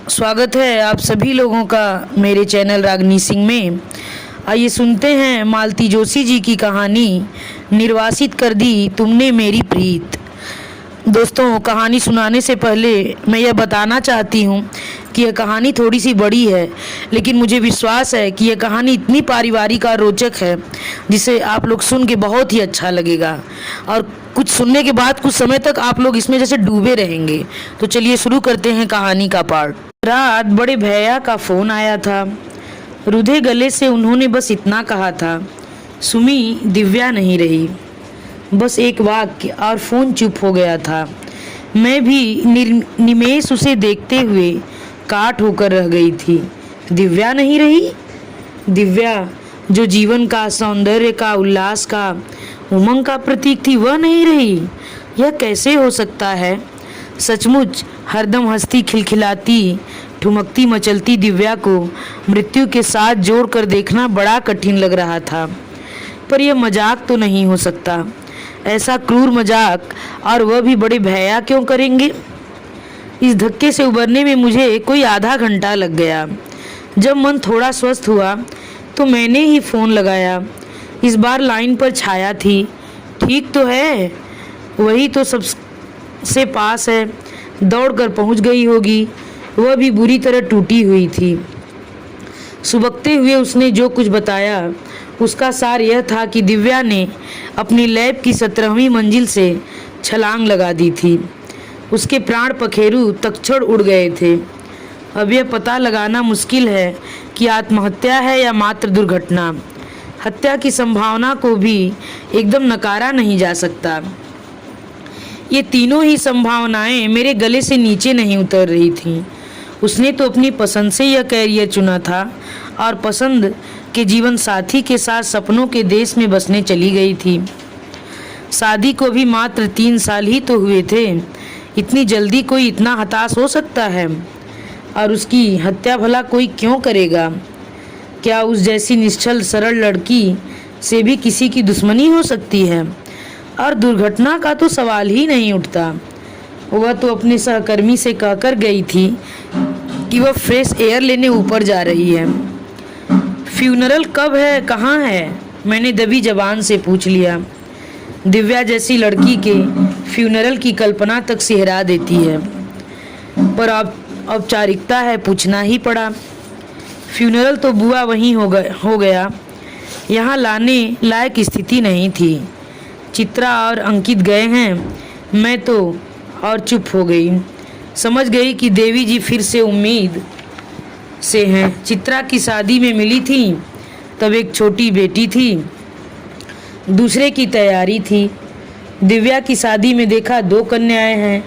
स्वागत है आप सभी लोगों का मेरे चैनल रागनी सिंह में। आइए सुनते हैं मालती जोशी जी की कहानी निर्वासित कर दी तुमने मेरी प्रीत। दोस्तों, कहानी सुनाने से पहले मैं यह बताना चाहती हूँ कि यह कहानी थोड़ी सी बड़ी है, लेकिन मुझे विश्वास है कि यह कहानी इतनी पारिवारिक और रोचक है जिसे आप लोग सुन के बहुत ही अच्छा लगेगा और कुछ सुनने के बाद कुछ समय तक आप लोग इसमें जैसे डूबे रहेंगे। तो चलिए शुरू करते हैं कहानी का पार्ट। रात बड़े भैया का फ़ोन आया था। रुधे गले से उन्होंने बस इतना कहा था, सुमी, दिव्या नहीं रही। बस एक वाक्य और फ़ोन चुप हो गया था। मैं भी निमेष उसे देखते हुए काट होकर रह गई थी। दिव्या नहीं रही? दिव्या जो जीवन का, सौंदर्य का, उल्लास का, उमंग का प्रतीक थी, वह नहीं रही? यह कैसे हो सकता है? सचमुच हरदम हंसती, खिलखिलाती, ठुमकती, मचलती दिव्या को मृत्यु के साथ जोड़कर देखना बड़ा कठिन लग रहा था। पर यह मजाक तो नहीं हो सकता। ऐसा क्रूर मजाक, और वह भी बड़े भैया क्यों करेंगे? इस धक्के से उबरने में मुझे कोई आधा घंटा लग गया। जब मन थोड़ा स्वस्थ हुआ तो मैंने ही फ़ोन लगाया। इस बार लाइन पर छाया थी। ठीक तो है, वही तो सबसे पास है, दौड़कर पहुंच गई होगी। वह भी बुरी तरह टूटी हुई थी। सुबकते हुए उसने जो कुछ बताया उसका सार यह था कि दिव्या ने अपनी लैब की 17वीं मंजिल से छलांग लगा दी थी। उसके प्राण पखेरु तक्षण उड़ गए थे। अब यह पता लगाना मुश्किल है कि आत्महत्या है या मात्र दुर्घटना। हत्या की संभावना को भी एकदम नकारा नहीं जा सकता। ये तीनों ही संभावनाएं मेरे गले से नीचे नहीं उतर रही थीं। उसने तो अपनी पसंद से यह कैरियर चुना था और पसंद के जीवन साथी के साथ सपनों के देश में बसने चली गई थी। शादी को भी मात्र 3 साल ही तो हुए थे। इतनी जल्दी कोई इतना हताश हो सकता है? और उसकी हत्या भला कोई क्यों करेगा? क्या उस जैसी निश्चल सरल लड़की से भी किसी की दुश्मनी हो सकती है? और दुर्घटना का तो सवाल ही नहीं उठता। वह तो अपने सहकर्मी से कहकर गई थी कि वह फ्रेश एयर लेने ऊपर जा रही है। फ्यूनरल कब है, कहाँ है? मैंने दबी जबान से पूछ लिया। दिव्या जैसी लड़की के फ्यूनरल की कल्पना तक सिहरा देती है, पर अब औपचारिकता है, पूछना ही पड़ा। फ्यूनरल तो बुआ वहीं हो गया। यहाँ लाने लायक स्थिति नहीं थी। चित्रा और अंकित गए हैं, मैं तो और चुप हो गई। समझ गई कि देवी जी फिर से उम्मीद से हैं। चित्रा की शादी में मिली थी, तब एक छोटी बेटी थी, दूसरे की तैयारी थी। दिव्या की शादी में देखा 2 कन्याएं हैं,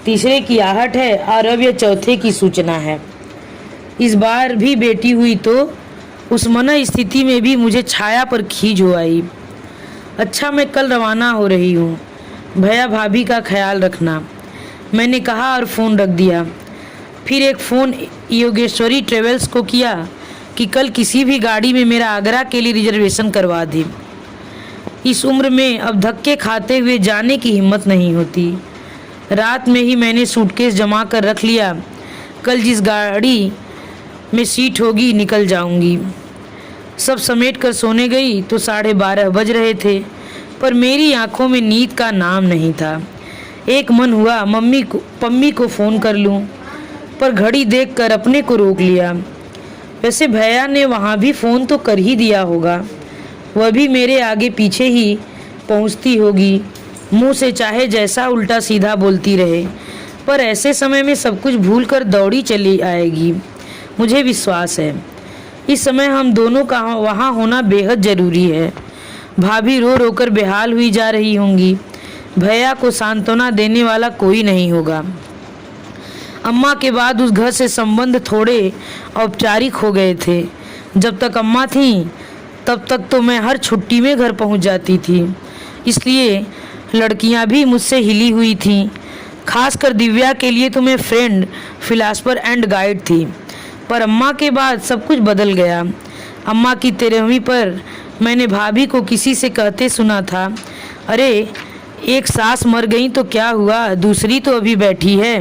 तीसरे की आहट है और अब यह चौथे की सूचना है। इस बार भी बेटी हुई तो उस मन स्थिति में भी मुझे छाया पर खींच हो आई। अच्छा, मैं कल रवाना हो रही हूँ, भैया भाभी का ख्याल रखना, मैंने कहा और फ़ोन रख दिया। फिर एक फ़ोन योगेश्वरी ट्रेवल्स को किया कि कल किसी भी गाड़ी में मेरा आगरा के लिए रिजर्वेशन करवा दे। इस उम्र में अब धक्के खाते हुए जाने की हिम्मत नहीं होती। रात में ही मैंने सूटकेस जमा कर रख लिया। कल जिस गाड़ी में सीट होगी निकल जाऊंगी। सब समेट कर सोने गई तो 12:30 बज रहे थे, पर मेरी आंखों में नींद का नाम नहीं था। एक मन हुआ पम्मी को फ़ोन कर लूं, पर घड़ी देखकर अपने को रोक लिया। वैसे भैया ने वहाँ भी फ़ोन तो कर ही दिया होगा। वह भी मेरे आगे पीछे ही पहुँचती होगी, मुँह से चाहे जैसा उल्टा सीधा बोलती रहे, पर ऐसे समय में सब कुछ भूल कर दौड़ी चली आएगी। मुझे विश्वास है इस समय हम दोनों का वहाँ होना बेहद ज़रूरी है। भाभी रो रो कर बेहाल हुई जा रही होंगी। भैया को सांत्वना देने वाला कोई नहीं होगा। अम्मा के बाद उस घर से संबंध थोड़े औपचारिक हो गए थे। जब तक अम्मा थीं तब तक तो मैं हर छुट्टी में घर पहुंच जाती थी, इसलिए लड़कियां भी मुझसे हिली हुई थीं। खासकर दिव्या के लिए तो मैं फ्रेंड, फिलासफर एंड गाइड थी। पर अम्मा के बाद सब कुछ बदल गया। अम्मा की 13वीं पर मैंने भाभी को किसी से कहते सुना था, अरे एक सास मर गई तो क्या हुआ, दूसरी तो अभी बैठी है।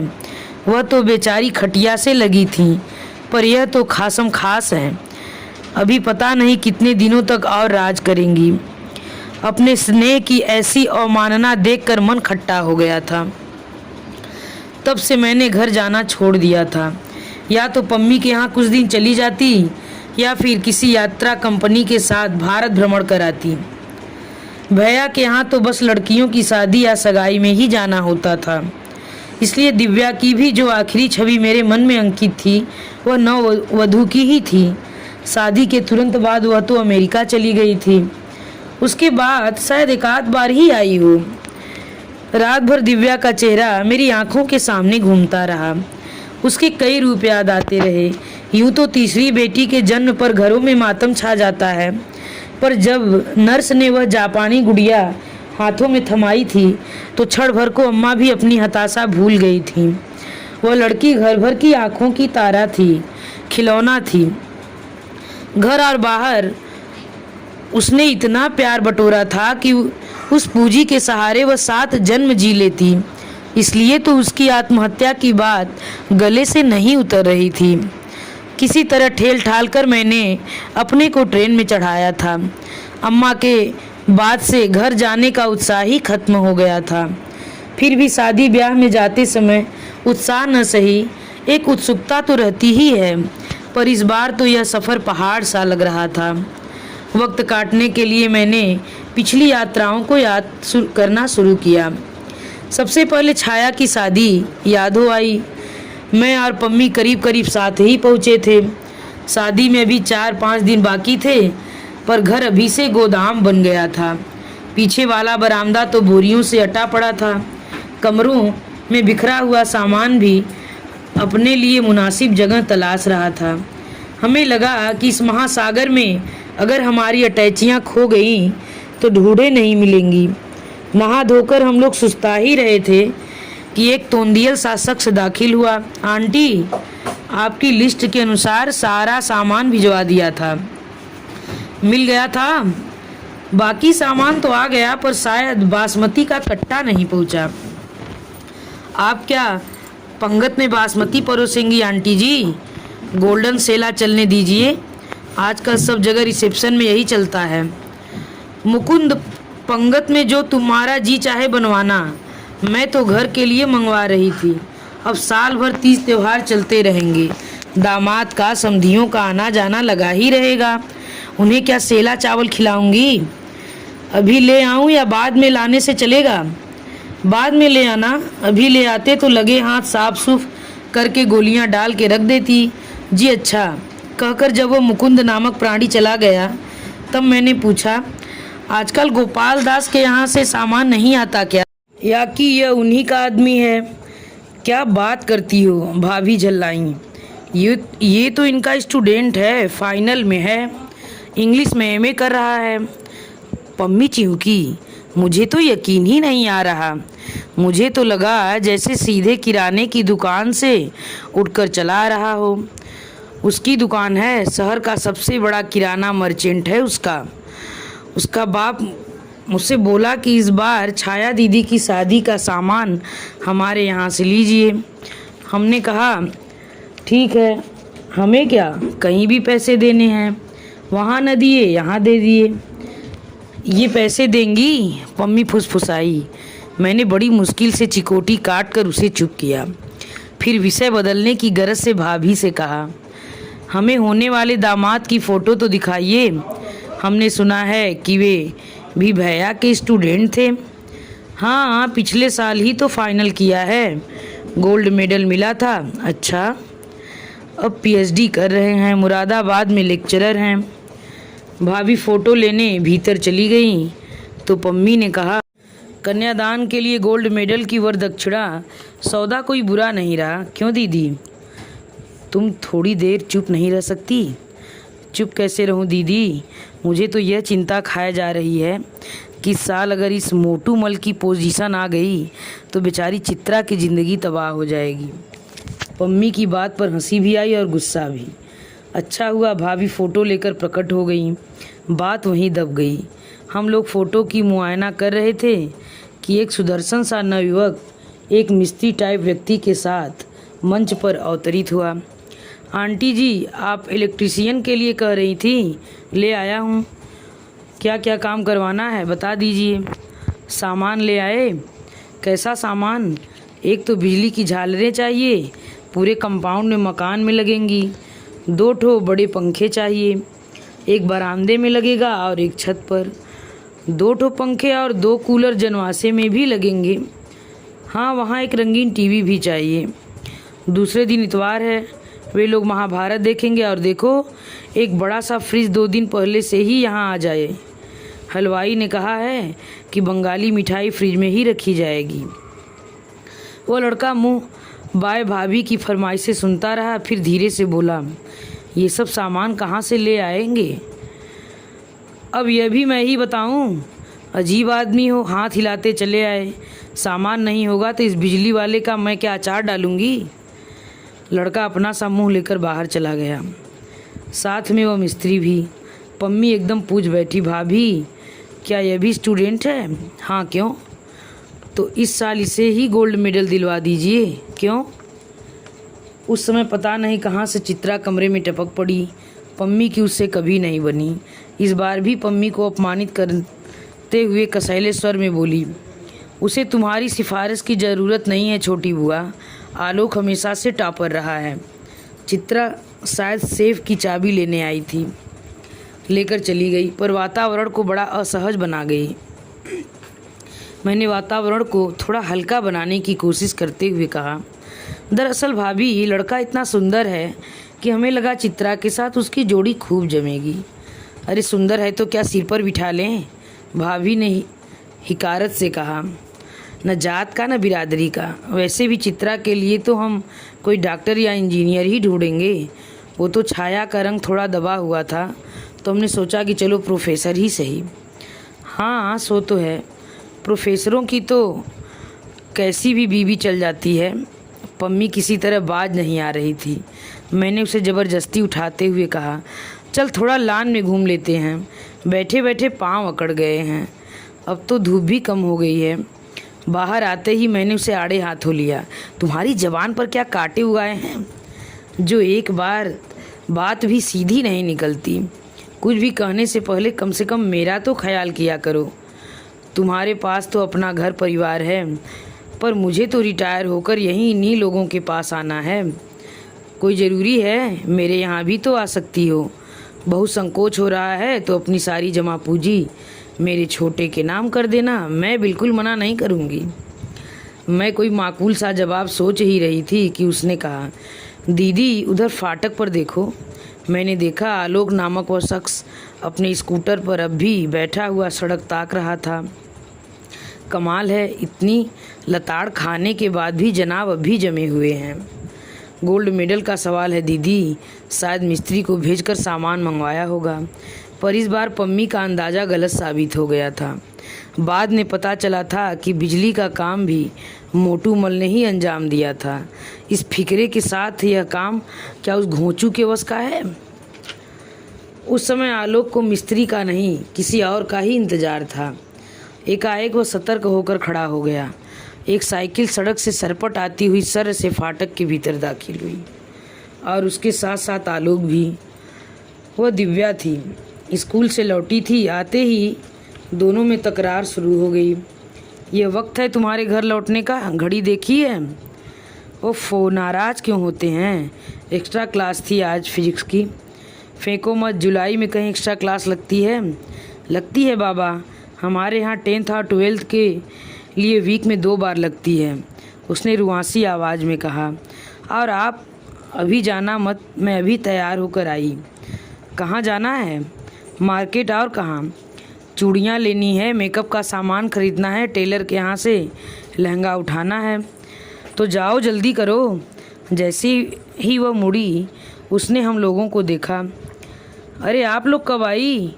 वह तो बेचारी खटिया से लगी थी, पर यह तो खासम खास है। अभी पता नहीं कितने दिनों तक और राज करेंगी। अपने स्नेह की ऐसी अवमानना देखकर मन खट्टा हो गया था। तब से मैंने घर जाना छोड़ दिया था। या तो पम्मी के यहाँ कुछ दिन चली जाती या फिर किसी यात्रा कंपनी के साथ भारत भ्रमण कराती। भैया के यहाँ तो बस लड़कियों की शादी या सगाई में ही जाना होता था। इसलिए दिव्या की भी जो आखिरी छवि मेरे मन में अंकित थी वह नववधू की ही थी। शादी के तुरंत बाद वह तो अमेरिका चली गई थी। उसके बाद शायद एक आध बार ही आई हो। रात भर दिव्या का चेहरा मेरी आंखों के सामने घूमता रहा। उसके कई रूप याद आते रहे। यूं तो तीसरी बेटी के जन्म पर घरों में मातम छा जाता है, पर जब नर्स ने वह जापानी गुड़िया हाथों में थमाई थी तो क्षण भर को अम्मा भी अपनी हताशा भूल गई थी। वह लड़की घर भर की आंखों की तारा थी, खिलौना थी। घर और बाहर उसने इतना प्यार बटोरा था कि उस पूंजी के सहारे वह 7 जन्म जी लेती। इसलिए तो उसकी आत्महत्या की बात गले से नहीं उतर रही थी। किसी तरह ठेल ठाल कर मैंने अपने को ट्रेन में चढ़ाया था। अम्मा के बाद से घर जाने का उत्साह ही खत्म हो गया था। फिर भी शादी ब्याह में जाते समय उत्साह न सही, एक उत्सुकता तो रहती ही है, पर इस बार तो यह सफ़र पहाड़ सा लग रहा था। वक्त काटने के लिए मैंने पिछली यात्राओं को याद करना शुरू किया। सबसे पहले छाया की शादी यादों आई। मैं और पम्मी करीब करीब साथ ही पहुँचे थे। शादी में अभी 4-5 दिन बाकी थे, पर घर अभी से गोदाम बन गया था। पीछे वाला बरामदा तो बोरियों से अटा पड़ा था। कमरों में बिखरा हुआ सामान भी अपने लिए मुनासिब जगह तलाश रहा था। हमें लगा कि इस महासागर में अगर हमारी अटैचियाँ खो गईं तो ढूंढे नहीं मिलेंगी। नहा धोकर हम लोग सुस्ता ही रहे थे कि एक तोंदियल सा शख्स दाखिल हुआ। आंटी, आपकी लिस्ट के अनुसार सारा सामान भिजवा दिया था। मिल गया था? बाकी सामान तो आ गया, पर शायद बासमती का कट्टा नहीं पहुंचा। आप क्या पंगत में बासमती परोसेंगी आंटी जी? गोल्डन सेला चलने दीजिए, आजकल सब जगह रिसेप्शन में यही चलता है। मुकुंद, पंगत में जो तुम्हारा जी चाहे बनवाना। मैं तो घर के लिए मंगवा रही थी। अब साल भर 30 त्योहार चलते रहेंगे। दामाद का समधियों का आना जाना लगा ही रहेगा। उन्हें क्या सेला चावल खिलाऊंगी? अभी ले आऊं या बाद में लाने से चलेगा? बाद में ले आना। अभी ले आते तो लगे हाथ साफ सूफ करके गोलियां डाल के रख देती। जी अच्छा, कहकर जब वो मुकुंद नामक प्राणी चला गया तब मैंने पूछा, आजकल गोपाल दास के यहाँ से सामान नहीं आता क्या, या कि यह उन्हीं का आदमी है? क्या बात करती हो भाभी झल्लाई। ये तो इनका स्टूडेंट है, फाइनल में है, इंग्लिश में एमए कर रहा है। पम्मी चिहुकी, मुझे तो यकीन ही नहीं आ रहा। मुझे तो लगा जैसे सीधे किराने की दुकान से उठकर चला रहा हो। उसकी दुकान है, शहर का सबसे बड़ा किराना मर्चेंट है उसका बाप मुझसे बोला कि इस बार छाया दीदी की शादी का सामान हमारे यहाँ से लीजिए। हमने कहा ठीक है, हमें क्या कहीं भी पैसे देने हैं, वहाँ न दिए यहाँ दे दिए। ये पैसे देंगी? पम्मी फुसफुसाई। मैंने बड़ी मुश्किल से चिकोटी काट कर उसे चुप किया। फिर विषय बदलने की गरज से भाभी से कहा, हमें होने वाले दामाद की फ़ोटो तो दिखाइए। हमने सुना है कि वे भी भैया के स्टूडेंट थे। हाँ, पिछले साल ही तो फाइनल किया है, गोल्ड मेडल मिला था। अच्छा, अब पीएचडी कर रहे हैं, मुरादाबाद में लेक्चरर हैं। भाभी फ़ोटो लेने भीतर चली गई तो पम्मी ने कहा, कन्यादान के लिए गोल्ड मेडल की वरदक्षिणा सौदा कोई बुरा नहीं रहा, क्यों दीदी? तुम थोड़ी देर चुप नहीं रह सकती? चुप कैसे रहूं दीदी, मुझे तो यह चिंता खाए जा रही है कि इस साल अगर इस मोटू मल की पोजीशन आ गई तो बेचारी चित्रा की ज़िंदगी तबाह हो जाएगी। पम्मी की बात पर हंसी भी आई और गुस्सा भी। अच्छा हुआ भाभी फ़ोटो लेकर प्रकट हो गई। बात वहीं दब गई। हम लोग फ़ोटो की मुआयना कर रहे थे कि एक सुदर्शन सा नवयुवक एक मिस्त्री टाइप व्यक्ति के साथ मंच पर अवतरित हुआ। आंटी जी, आप इलेक्ट्रीशियन के लिए कह रही थी, ले आया हूँ। क्या क्या काम करवाना है बता दीजिए। सामान ले आए? कैसा सामान? एक तो बिजली की झालरें चाहिए, पूरे कंपाउंड में मकान में लगेंगी। 2 ठो बड़े पंखे चाहिए, एक बरामदे में लगेगा और एक छत पर। 2 ठो पंखे और 2 कूलर जनवासे में भी लगेंगे। हाँ, वहाँ एक रंगीन टीवी भी चाहिए। दूसरे दिन इतवार है, वे लोग महाभारत देखेंगे। और देखो, एक बड़ा सा फ्रिज 2 दिन पहले से ही यहाँ आ जाए। हलवाई ने कहा है कि बंगाली मिठाई फ्रिज में ही रखी जाएगी। वो लड़का मुँह बाय भाभी की फरमाइशें सुनता रहा, फिर धीरे से बोला, ये सब सामान कहाँ से ले आएंगे? अब यह भी मैं ही बताऊं? अजीब आदमी हो, हाथ हिलाते चले आए। सामान नहीं होगा तो इस बिजली वाले का मैं क्या अचार डालूंगी? लड़का अपना सा मुँह लेकर बाहर चला गया, साथ में वो मिस्त्री भी। पम्मी एकदम पूछ बैठी, भाभी क्या यह भी स्टूडेंट है? हाँ, क्यों? तो इस साल इसे ही गोल्ड मेडल दिलवा दीजिए। क्यों? उस समय पता नहीं कहाँ से चित्रा कमरे में टपक पड़ी। पम्मी की उससे कभी नहीं बनी। इस बार भी पम्मी को अपमानित करते हुए कसैले स्वर में बोली, उसे तुम्हारी सिफारिश की ज़रूरत नहीं है छोटी बुआ, आलोक हमेशा से टॉपर रहा है। चित्रा शायद सेफ की चाबी लेने आई थी, लेकर चली गई, पर वातावरण को बड़ा असहज बना गई। मैंने वातावरण को थोड़ा हल्का बनाने की कोशिश करते हुए कहा, दरअसल भाभी, ये लड़का इतना सुंदर है कि हमें लगा चित्रा के साथ उसकी जोड़ी खूब जमेगी। अरे सुंदर है तो क्या सिर पर बिठा लें? भाभी ने हिकारत से कहा, न जात का न बिरादरी का। वैसे भी चित्रा के लिए तो हम कोई डॉक्टर या इंजीनियर ही ढूंढेंगे। वो तो छाया का रंग थोड़ा दबा हुआ था, तो हमने सोचा कि चलो प्रोफेसर ही सही। हाँ, सो तो है, प्रोफेसरों की तो कैसी भी बीवी चल जाती है। पम्मी किसी तरह बाज नहीं आ रही थी। मैंने उसे ज़बरदस्ती उठाते हुए कहा, चल थोड़ा लान में घूम लेते हैं। बैठे बैठे पाँव अकड़ गए हैं। अब तो धूप भी कम हो गई है। बाहर आते ही मैंने उसे आड़े हाथों लिया। तुम्हारी ज़बान पर क्या कांटे उगाए हैं, जो एक बार बात भी सीधी नहीं निकलती? कुछ भी कहने से पहले कम से कम मेरा तो ख्याल किया करो। तुम्हारे पास तो अपना घर परिवार है, पर मुझे तो रिटायर होकर यहीं इन्हीं लोगों के पास आना है। कोई ज़रूरी है मेरे यहाँ भी तो आ सकती हो। बहुत संकोच हो रहा है तो अपनी सारी जमा पूंजी मेरे छोटे के नाम कर देना, मैं बिल्कुल मना नहीं करूँगी। मैं कोई माकूल सा जवाब सोच ही रही थी कि उसने कहा, दीदी उधर फाटक पर देखो। मैंने देखा आलोक नामक वह शख्स अपने स्कूटर पर अब भी बैठा हुआ सड़क ताक रहा था। कमाल है, इतनी लताड़ खाने के बाद भी जनाब अब भी जमे हुए हैं। गोल्ड मेडल का सवाल है दीदी, शायद मिस्त्री को भेजकर सामान मंगवाया होगा। पर इस बार पम्मी का अंदाज़ा गलत साबित हो गया था। बाद में पता चला था कि बिजली का काम भी मोटू मल ने ही अंजाम दिया था। इस फिक्रे के साथ यह काम क्या उस घोंचू के वश का है? उस समय आलोक को मिस्त्री का नहीं, किसी और का ही इंतजार था। एकाएक वह सतर्क होकर खड़ा हो गया। एक साइकिल सड़क से सरपट आती हुई सर से फाटक के भीतर दाखिल हुई, और उसके साथ साथ आलोक भी। वह दिव्या थी, स्कूल से लौटी थी। आते ही दोनों में तकरार शुरू हो गई। यह वक्त है तुम्हारे घर लौटने का, घड़ी देखी है? ओफो, नाराज़ क्यों होते हैं? एक्स्ट्रा क्लास थी आज फिजिक्स की। फेंको मत, जुलाई में कहीं एक्स्ट्रा क्लास लगती है? लगती है बाबा, हमारे यहाँ 10th और 12th के लिए वीक में 2 बार लगती है, उसने रुआसी आवाज़ में कहा। और आप अभी जाना मत, मैं अभी तैयार होकर आई। कहाँ जाना है? मार्केट। और कहाँ? चूड़ियाँ लेनी है, मेकअप का सामान खरीदना है, टेलर के यहाँ से लहंगा उठाना है। तो जाओ जल्दी करो। जैसे ही वह मुड़ी, उसने हम लोगों को देखा। अरे आप लोग कब आई?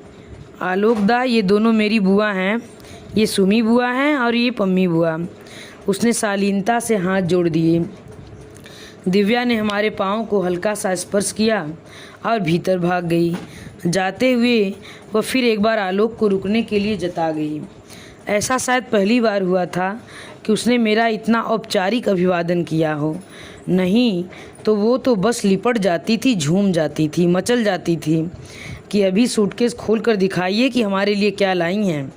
आलोक दा, ये दोनों मेरी बुआ हैं, ये सुमी बुआ हैं और ये पम्मी बुआ। उसने शालीनता से हाथ जोड़ दिए। दिव्या ने हमारे पाँव को हल्का सा स्पर्श किया और भीतर भाग गई। जाते हुए वह फिर एक बार आलोक को रुकने के लिए जता गई। ऐसा शायद पहली बार हुआ था कि उसने मेरा इतना औपचारिक अभिवादन किया हो, नहीं तो वो तो बस लिपट जाती थी, झूम जाती थी, मचल जाती थी कि अभी सूटकेस खोल कर दिखाइए कि हमारे लिए क्या लाई हैं।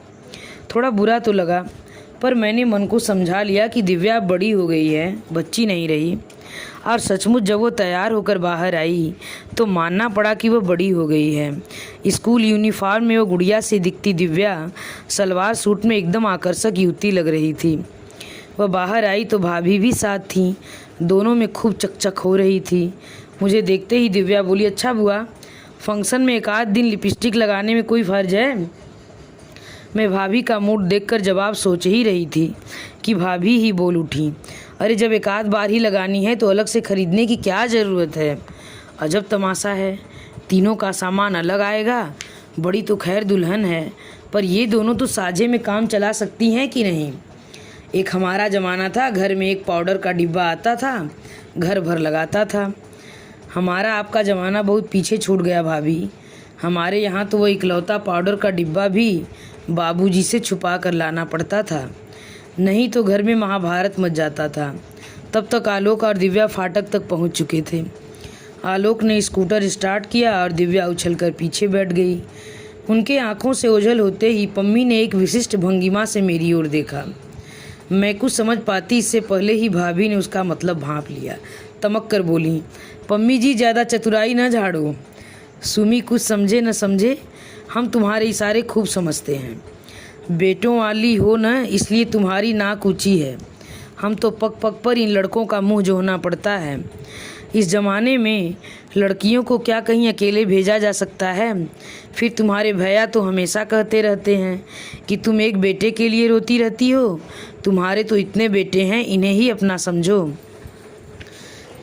थोड़ा बुरा तो लगा, पर मैंने मन को समझा लिया कि दिव्या बड़ी हो गई है, बच्ची नहीं रही। और सचमुच जब वो तैयार होकर बाहर आई तो मानना पड़ा कि वह बड़ी हो गई है। स्कूल यूनिफॉर्म में वो गुड़िया से दिखती दिव्या सलवार सूट में एकदम आकर्षक युवती लग रही थी। वह बाहर आई तो भाभी भी साथ थी, दोनों में खूब चकचक हो रही थी। मुझे देखते ही दिव्या बोली, अच्छा बुआ, फंक्शन में एक आध दिन लिपस्टिक लगाने में कोई फर्ज है? मैं भाभी का मूड देखकर जवाब सोच ही रही थी कि भाभी ही बोल उठी, अरे जब एक आध बार ही लगानी है तो अलग से खरीदने की क्या ज़रूरत है? अजब तमाशा है, तीनों का सामान अलग आएगा। बड़ी तो खैर दुल्हन है, पर ये दोनों तो साझे में काम चला सकती हैं कि नहीं। एक हमारा ज़माना था, घर में एक पाउडर का डिब्बा आता था, घर भर लगाता था। हमारा आपका ज़माना बहुत पीछे छूट गया भाभी। हमारे यहाँ तो वो इकलौता पाउडर का डिब्बा भी बाबूजी से छुपा कर लाना पड़ता था, नहीं तो घर में महाभारत मच जाता था। तब तक आलोक और दिव्या फाटक तक पहुँच चुके थे। आलोक ने स्कूटर स्टार्ट किया और दिव्या उछलकर पीछे बैठ गई। उनके आंखों से ओझल होते ही पम्मी ने एक विशिष्ट भंगिमा से मेरी ओर देखा। मैं कुछ समझ पाती इससे पहले ही भाभी ने उसका मतलब भांप लिया। तमक कर बोली, पम्मी जी ज़्यादा चतुराई न झाड़ो। सुमी कुछ समझे न समझे, हम तुम्हारे इशारे खूब समझते हैं। बेटों वाली हो न, इसलिए तुम्हारी नाक ऊंची है। हम तो पग पग पर इन लड़कों का मुंह जोहना पड़ता है। इस ज़माने में लड़कियों को क्या कहीं अकेले भेजा जा सकता है? फिर तुम्हारे भैया तो हमेशा कहते रहते हैं कि तुम एक बेटे के लिए रोती रहती हो। तुम्हारे तो इतने बेटे हैं, इन्हें ही अपना समझो।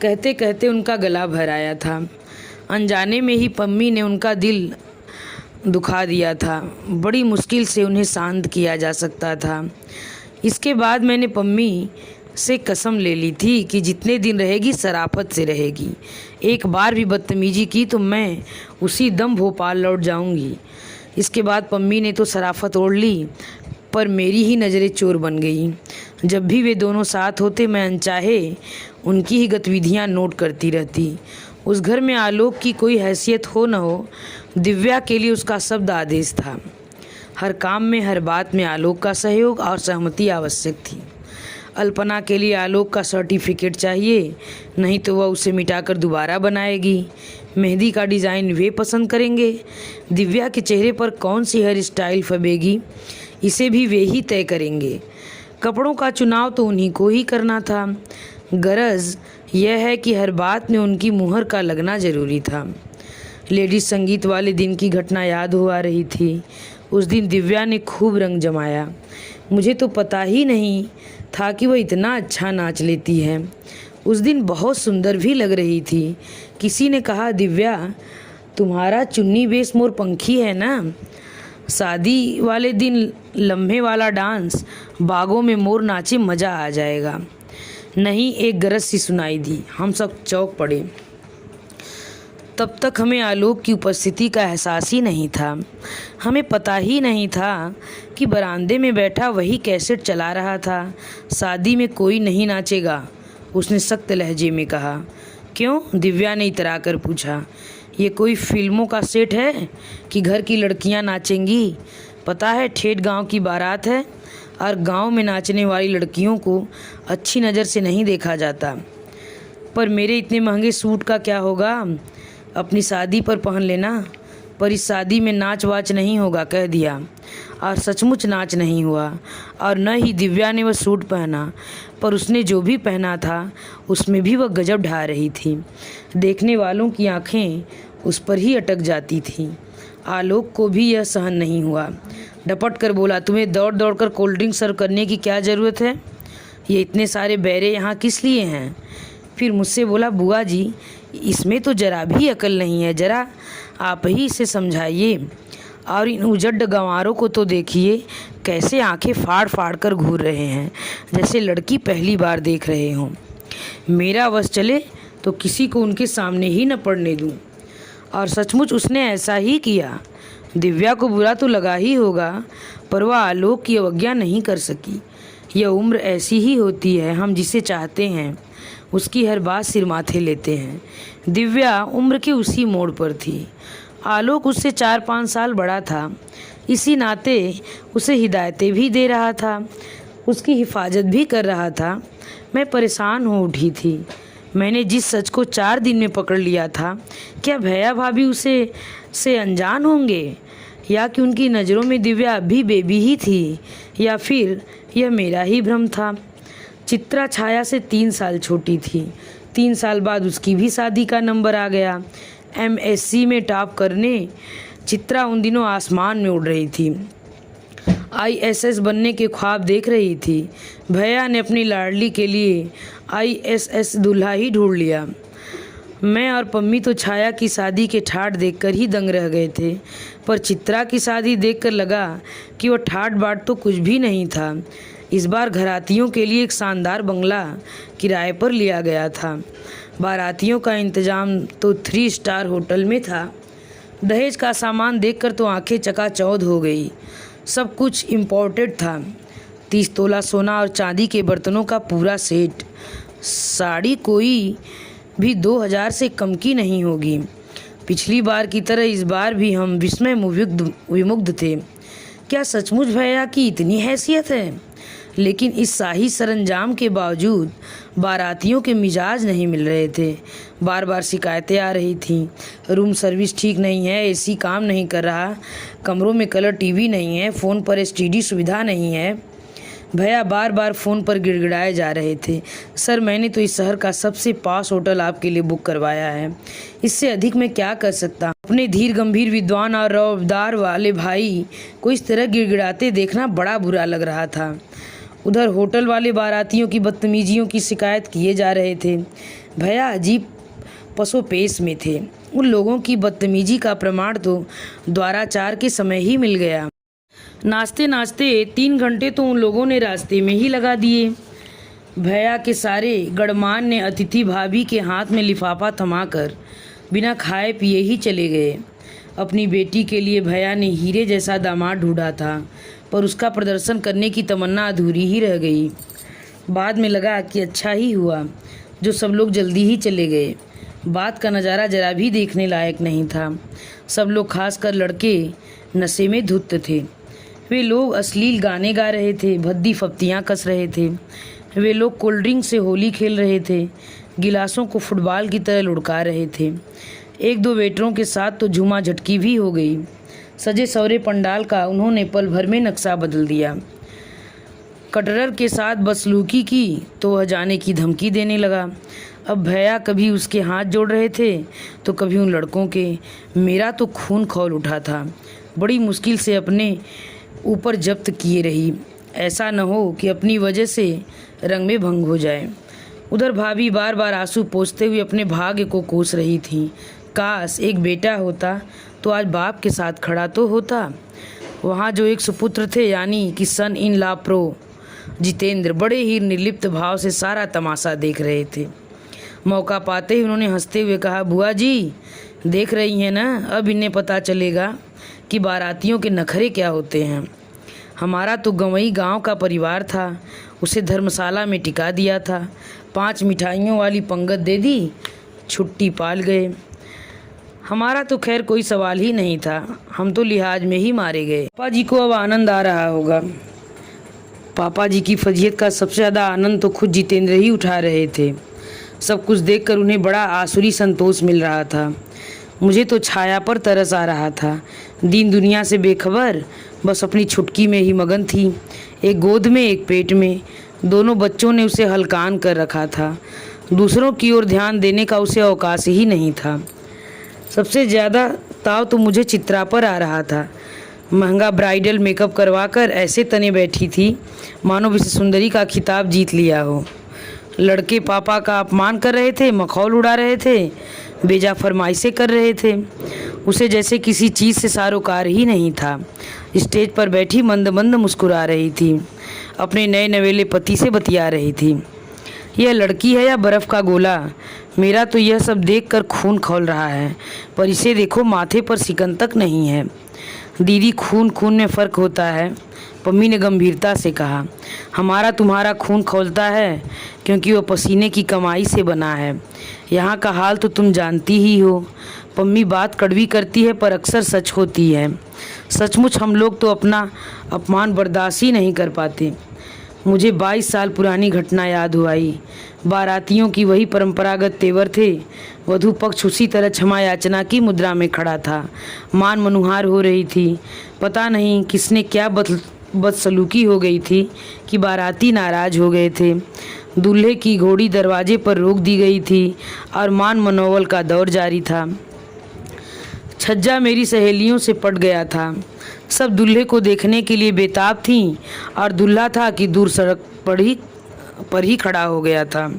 कहते कहते उनका गला भर आया था। अनजाने में ही पम्मी ने उनका दिल दुखा दिया था। बड़ी मुश्किल से उन्हें शांत किया जा सकता था। इसके बाद मैंने पम्मी से कसम ले ली थी कि जितने दिन रहेगी शराफत से रहेगी। एक बार भी बदतमीजी की तो मैं उसी दम भोपाल लौट जाऊंगी। इसके बाद पम्मी ने तो शराफत ओढ़ ली, पर मेरी ही नज़रें चोर बन गई। जब भी वे दोनों साथ होते मैं अनचाहे उनकी ही गतिविधियां नोट करती रहती। उस घर में आलोक की कोई हैसियत हो न हो, दिव्या के लिए उसका शब्द आदेश था। हर काम में, हर बात में आलोक का सहयोग और सहमति आवश्यक थी। अल्पना के लिए आलोक का सर्टिफिकेट चाहिए, नहीं तो वह उसे मिटाकर दोबारा बनाएगी। मेहंदी का डिज़ाइन वे पसंद करेंगे। दिव्या के चेहरे पर कौन सी हेयर स्टाइल फबेगी, इसे भी वे ही तय करेंगे। कपड़ों का चुनाव तो उन्हीं को ही करना था। गरज यह है कि हर बात में उनकी मुहर का लगना ज़रूरी था। लेडीज संगीत वाले दिन की घटना याद हो आ रही थी। उस दिन दिव्या ने खूब रंग जमाया। मुझे तो पता ही नहीं था कि वह इतना अच्छा नाच लेती है। उस दिन बहुत सुंदर भी लग रही थी। किसी ने कहा, दिव्या तुम्हारा चुन्नी बेस मोर पंखी है ना? शादी वाले दिन लम्हे वाला डांस, बागों में मोर नाचे, मज़ा आ जाएगा। नहीं, एक गरज सी सुनाई दी। हम सब चौंक पड़े। तब तक हमें आलोक की उपस्थिति का एहसास ही नहीं था। हमें पता ही नहीं था कि बरामदे में बैठा वही कैसेट चला रहा था। शादी में कोई नहीं नाचेगा, उसने सख्त लहजे में कहा। क्यों? दिव्या ने इतरा कर पूछा। ये कोई फिल्मों का सेट है कि घर की लड़कियां नाचेंगी? पता है, ठेठ गांव की बारात है और गांव में नाचने वाली लड़कियों को अच्छी नज़र से नहीं देखा जाता। पर मेरे इतने महंगे सूट का क्या होगा? अपनी शादी पर पहन लेना। पर इस शादी में नाच वाच नहीं होगा, कह दिया। और सचमुच नाच नहीं हुआ। और न ही दिव्या ने वह सूट पहना, पर उसने जो भी पहना था उसमें भी वह गजब ढा रही थी। देखने वालों की आंखें उस पर ही अटक जाती थीं। आलोक को भी यह सहन नहीं हुआ। डपट कर बोला, तुम्हें दौड़ दौड़ कर कोल्ड ड्रिंक सर्व करने की क्या ज़रूरत है? ये इतने सारे बैरे यहाँ किस लिए हैं? फिर मुझसे बोला, बुआ जी इसमें तो ज़रा भी अकल नहीं है, ज़रा आप ही इसे समझाइए। और इन उजड्ड गंवारों को तो देखिए, कैसे आंखें फाड़ फाड़ कर घूर रहे हैं, जैसे लड़की पहली बार देख रहे हों। मेरा वश चले तो किसी को उनके सामने ही न पड़ने दूं। और सचमुच उसने ऐसा ही किया। दिव्या को बुरा तो लगा ही होगा, पर वह आलोक की अवज्ञा नहीं कर सकी। यह उम्र ऐसी ही होती है, हम जिसे चाहते हैं उसकी हर बात सिर माथे लेते हैं। दिव्या उम्र के उसी मोड़ पर थी। आलोक उससे 4-5 साल बड़ा था, इसी नाते उसे हिदायतें भी दे रहा था, उसकी हिफाजत भी कर रहा था। मैं परेशान हो उठी थी। मैंने जिस सच को 4 दिन में पकड़ लिया था, क्या भैया भाभी उसे से अनजान होंगे, या कि उनकी नज़रों में दिव्या अभी बेबी ही थी, या फिर यह मेरा ही भ्रम था। चित्रा छाया से 3 साल छोटी थी। 3 साल बाद उसकी भी शादी का नंबर आ गया। MSc में टॉप करने चित्रा उन दिनों आसमान में उड़ रही थी, ISS बनने के ख्वाब देख रही थी। भैया ने अपनी लाडली के लिए ISS दूल्हा ही ढूंढ लिया। मैं और पम्मी तो छाया की शादी के ठाट देखकर ही दंग रह गए थे, पर चित्रा की शादी देखकर लगा कि वह ठाट बाट तो कुछ भी नहीं था। इस बार घरातियों के लिए एक शानदार बंगला किराए पर लिया गया था। बारातियों का इंतजाम तो 3 स्टार होटल में था। दहेज का सामान देखकर तो आंखें चकाचौंध हो गई। सब कुछ इम्पोर्टेड था। 30 तोला सोना और चांदी के बर्तनों का पूरा सेट। साड़ी कोई भी 2000 से कम की नहीं होगी। पिछली बार की तरह इस बार भी हम विस्मय विमुग्ध थे। क्या सचमुच भैया की इतनी हैसियत है? लेकिन इस शाही सरंजाम के बावजूद बारातियों के मिजाज नहीं मिल रहे थे। बार बार शिकायतें आ रही थीं। रूम सर्विस ठीक नहीं है, AC काम नहीं कर रहा, कमरों में कलर TV नहीं है, फ़ोन पर STD सुविधा नहीं है। भैया बार बार फ़ोन पर गिड़गिड़ाए जा रहे थे। सर, मैंने तो इस शहर का सबसे पास होटल आपके लिए बुक करवाया है, इससे अधिक मैं क्या कर सकता। अपने धीर गंभीर विद्वान और रौबदार वाले भाई को इस तरह गिड़गिड़ाते देखना बड़ा बुरा लग रहा था। उधर होटल वाले बारातियों की बदतमीजियों की शिकायत किए जा रहे थे। भैया अजीब पसोपेश में थे। उन लोगों की बदतमीजी का प्रमाण तो द्वाराचार के समय ही मिल गया। नाचते नाचते 3 घंटे तो उन लोगों ने रास्ते में ही लगा दिए। भैया के सारे गणमान ने अतिथि भाभी के हाथ में लिफाफा थमाकर बिना खाए पिए ही चले गए। अपनी बेटी के लिए भैया ने हीरे जैसा दामाद ढूंढा था, पर उसका प्रदर्शन करने की तमन्ना अधूरी ही रह गई। बाद में लगा कि अच्छा ही हुआ जो सब लोग जल्दी ही चले गए। बात का नज़ारा जरा भी देखने लायक नहीं था। सब लोग, खासकर लड़के, नशे में धुत थे। वे लोग अश्लील गाने गा रहे थे, भद्दी फप्तियाँ कस रहे थे। वे लोग कोल्ड ड्रिंक से होली खेल रहे थे, गिलासों को फुटबॉल की तरह लुढ़का रहे थे। 1-2 वेटरों के साथ तो झूमा झटकी भी हो गई। सजे सवरे पंडाल का उन्होंने पल भर में नक्शा बदल दिया। कटरर के साथ बदसलूकी की तो वह जाने की धमकी देने लगा। अब भैया कभी उसके हाथ जोड़ रहे थे तो कभी उन लड़कों के। मेरा तो खून खौल उठा था। बड़ी मुश्किल से अपने ऊपर जब्त किए रही, ऐसा न हो कि अपनी वजह से रंग में भंग हो जाए। उधर भाभी बार बार आंसू पोंछते हुए अपने भाग्य को कोस रही थी। काश एक बेटा होता तो आज बाप के साथ खड़ा तो होता। वहाँ जो एक सुपुत्र थे, यानी कि सन इन लॉ प्रो जितेंद्र, बड़े ही निर्लिप्त भाव से सारा तमाशा देख रहे थे। मौका पाते ही उन्होंने हंसते हुए कहा, बुआ जी देख रही हैं ना, अब इन्हें पता चलेगा कि बारातियों के नखरे क्या होते हैं। हमारा तो गंवई गांव का परिवार था, उसे धर्मशाला में टिका दिया था। 5 मिठाइयों वाली पंगत दे दी, छुट्टी पाल गए। हमारा तो खैर कोई सवाल ही नहीं था, हम तो लिहाज में ही मारे गए। पापा जी को अब आनंद आ रहा होगा। पापा जी की फजीयत का सबसे ज़्यादा आनंद तो खुद जितेंद्र ही उठा रहे थे। सब कुछ देखकर उन्हें बड़ा आसुरी संतोष मिल रहा था। मुझे तो छाया पर तरस आ रहा था। दीन दुनिया से बेखबर, बस अपनी छुटकी में ही मगन थी। एक गोद में, एक पेट में। दोनों बच्चों ने उसे हलकान कर रखा था। दूसरों की ओर ध्यान देने का उसे अवकाश ही नहीं था। सबसे ज़्यादा ताव तो मुझे चित्रा पर आ रहा था। महंगा ब्राइडल मेकअप करवाकर ऐसे तने बैठी थी मानो विश्व सुंदरी का खिताब जीत लिया हो। लड़के पापा का अपमान कर रहे थे, मखौल उड़ा रहे थे, बेजा फरमाइशें कर रहे थे। उसे जैसे किसी चीज़ से सारोकार ही नहीं था। स्टेज पर बैठी मंद मंद मुस्कुरा रही थी, अपने नए नवेले पति से बतिया रही थी। यह लड़की है या बर्फ़ का गोला? मेरा तो यह सब देखकर खून खौल रहा है, पर इसे देखो, माथे पर सिकन तक नहीं है। दीदी, खून खून में फ़र्क होता है, पम्मी ने गंभीरता से कहा। हमारा तुम्हारा खून खौलता है क्योंकि वो पसीने की कमाई से बना है। यहाँ का हाल तो तुम जानती ही हो। पम्मी बात कड़वी करती है पर अक्सर सच होती है। सचमुच हम लोग तो अपना अपमान बर्दाश्त ही नहीं कर पाते। मुझे 22 साल पुरानी घटना याद हो आई। बारातियों की वही परंपरागत तेवर थे। वधू पक्ष उसी तरह क्षमा याचना की मुद्रा में खड़ा था। मान मनुहार हो रही थी। पता नहीं किसने क्या बदसलूकी हो गई थी कि बाराती नाराज हो गए थे। दूल्हे की घोड़ी दरवाजे पर रोक दी गई थी और मान मनोवल का दौर जारी था। छज्जा मेरी सहेलियों से पट गया था। सब दूल्हे को देखने के लिए बेताब थीं और दूल्हा था कि दूर सड़क पर ही खड़ा हो गया था।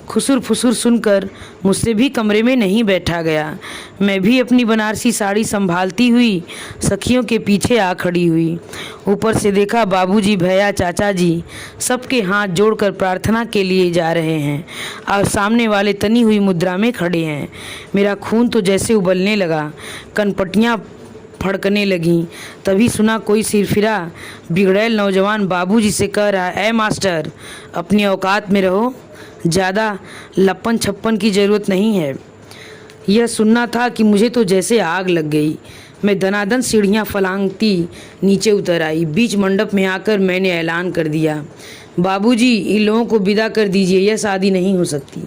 खुसुर फुसुर सुनकर मुझसे भी कमरे में नहीं बैठा गया। मैं भी अपनी बनारसी साड़ी संभालती हुई सखियों के पीछे आ खड़ी हुई। ऊपर से देखा बाबूजी, भैया, चाचा जी सबके हाथ जोड़कर प्रार्थना के लिए जा रहे हैं और सामने वाले तनी हुई मुद्रा में खड़े हैं। मेरा खून तो जैसे उबलने लगा, कनपटियाँ फड़कने लगीं। तभी सुना कोई सिरफिरा बिगड़ैल नौजवान बाबूजी से कह रहा, ऐ मास्टर, अपनी औकात में रहो, ज़्यादा लप्पन छप्पन की ज़रूरत नहीं है। यह सुनना था कि मुझे तो जैसे आग लग गई। मैं दनादन सीढ़ियाँ फलांगती नीचे उतर आई। बीच मंडप में आकर मैंने ऐलान कर दिया, बाबूजी, इन लोगों को विदा कर दीजिए, यह शादी नहीं हो सकती।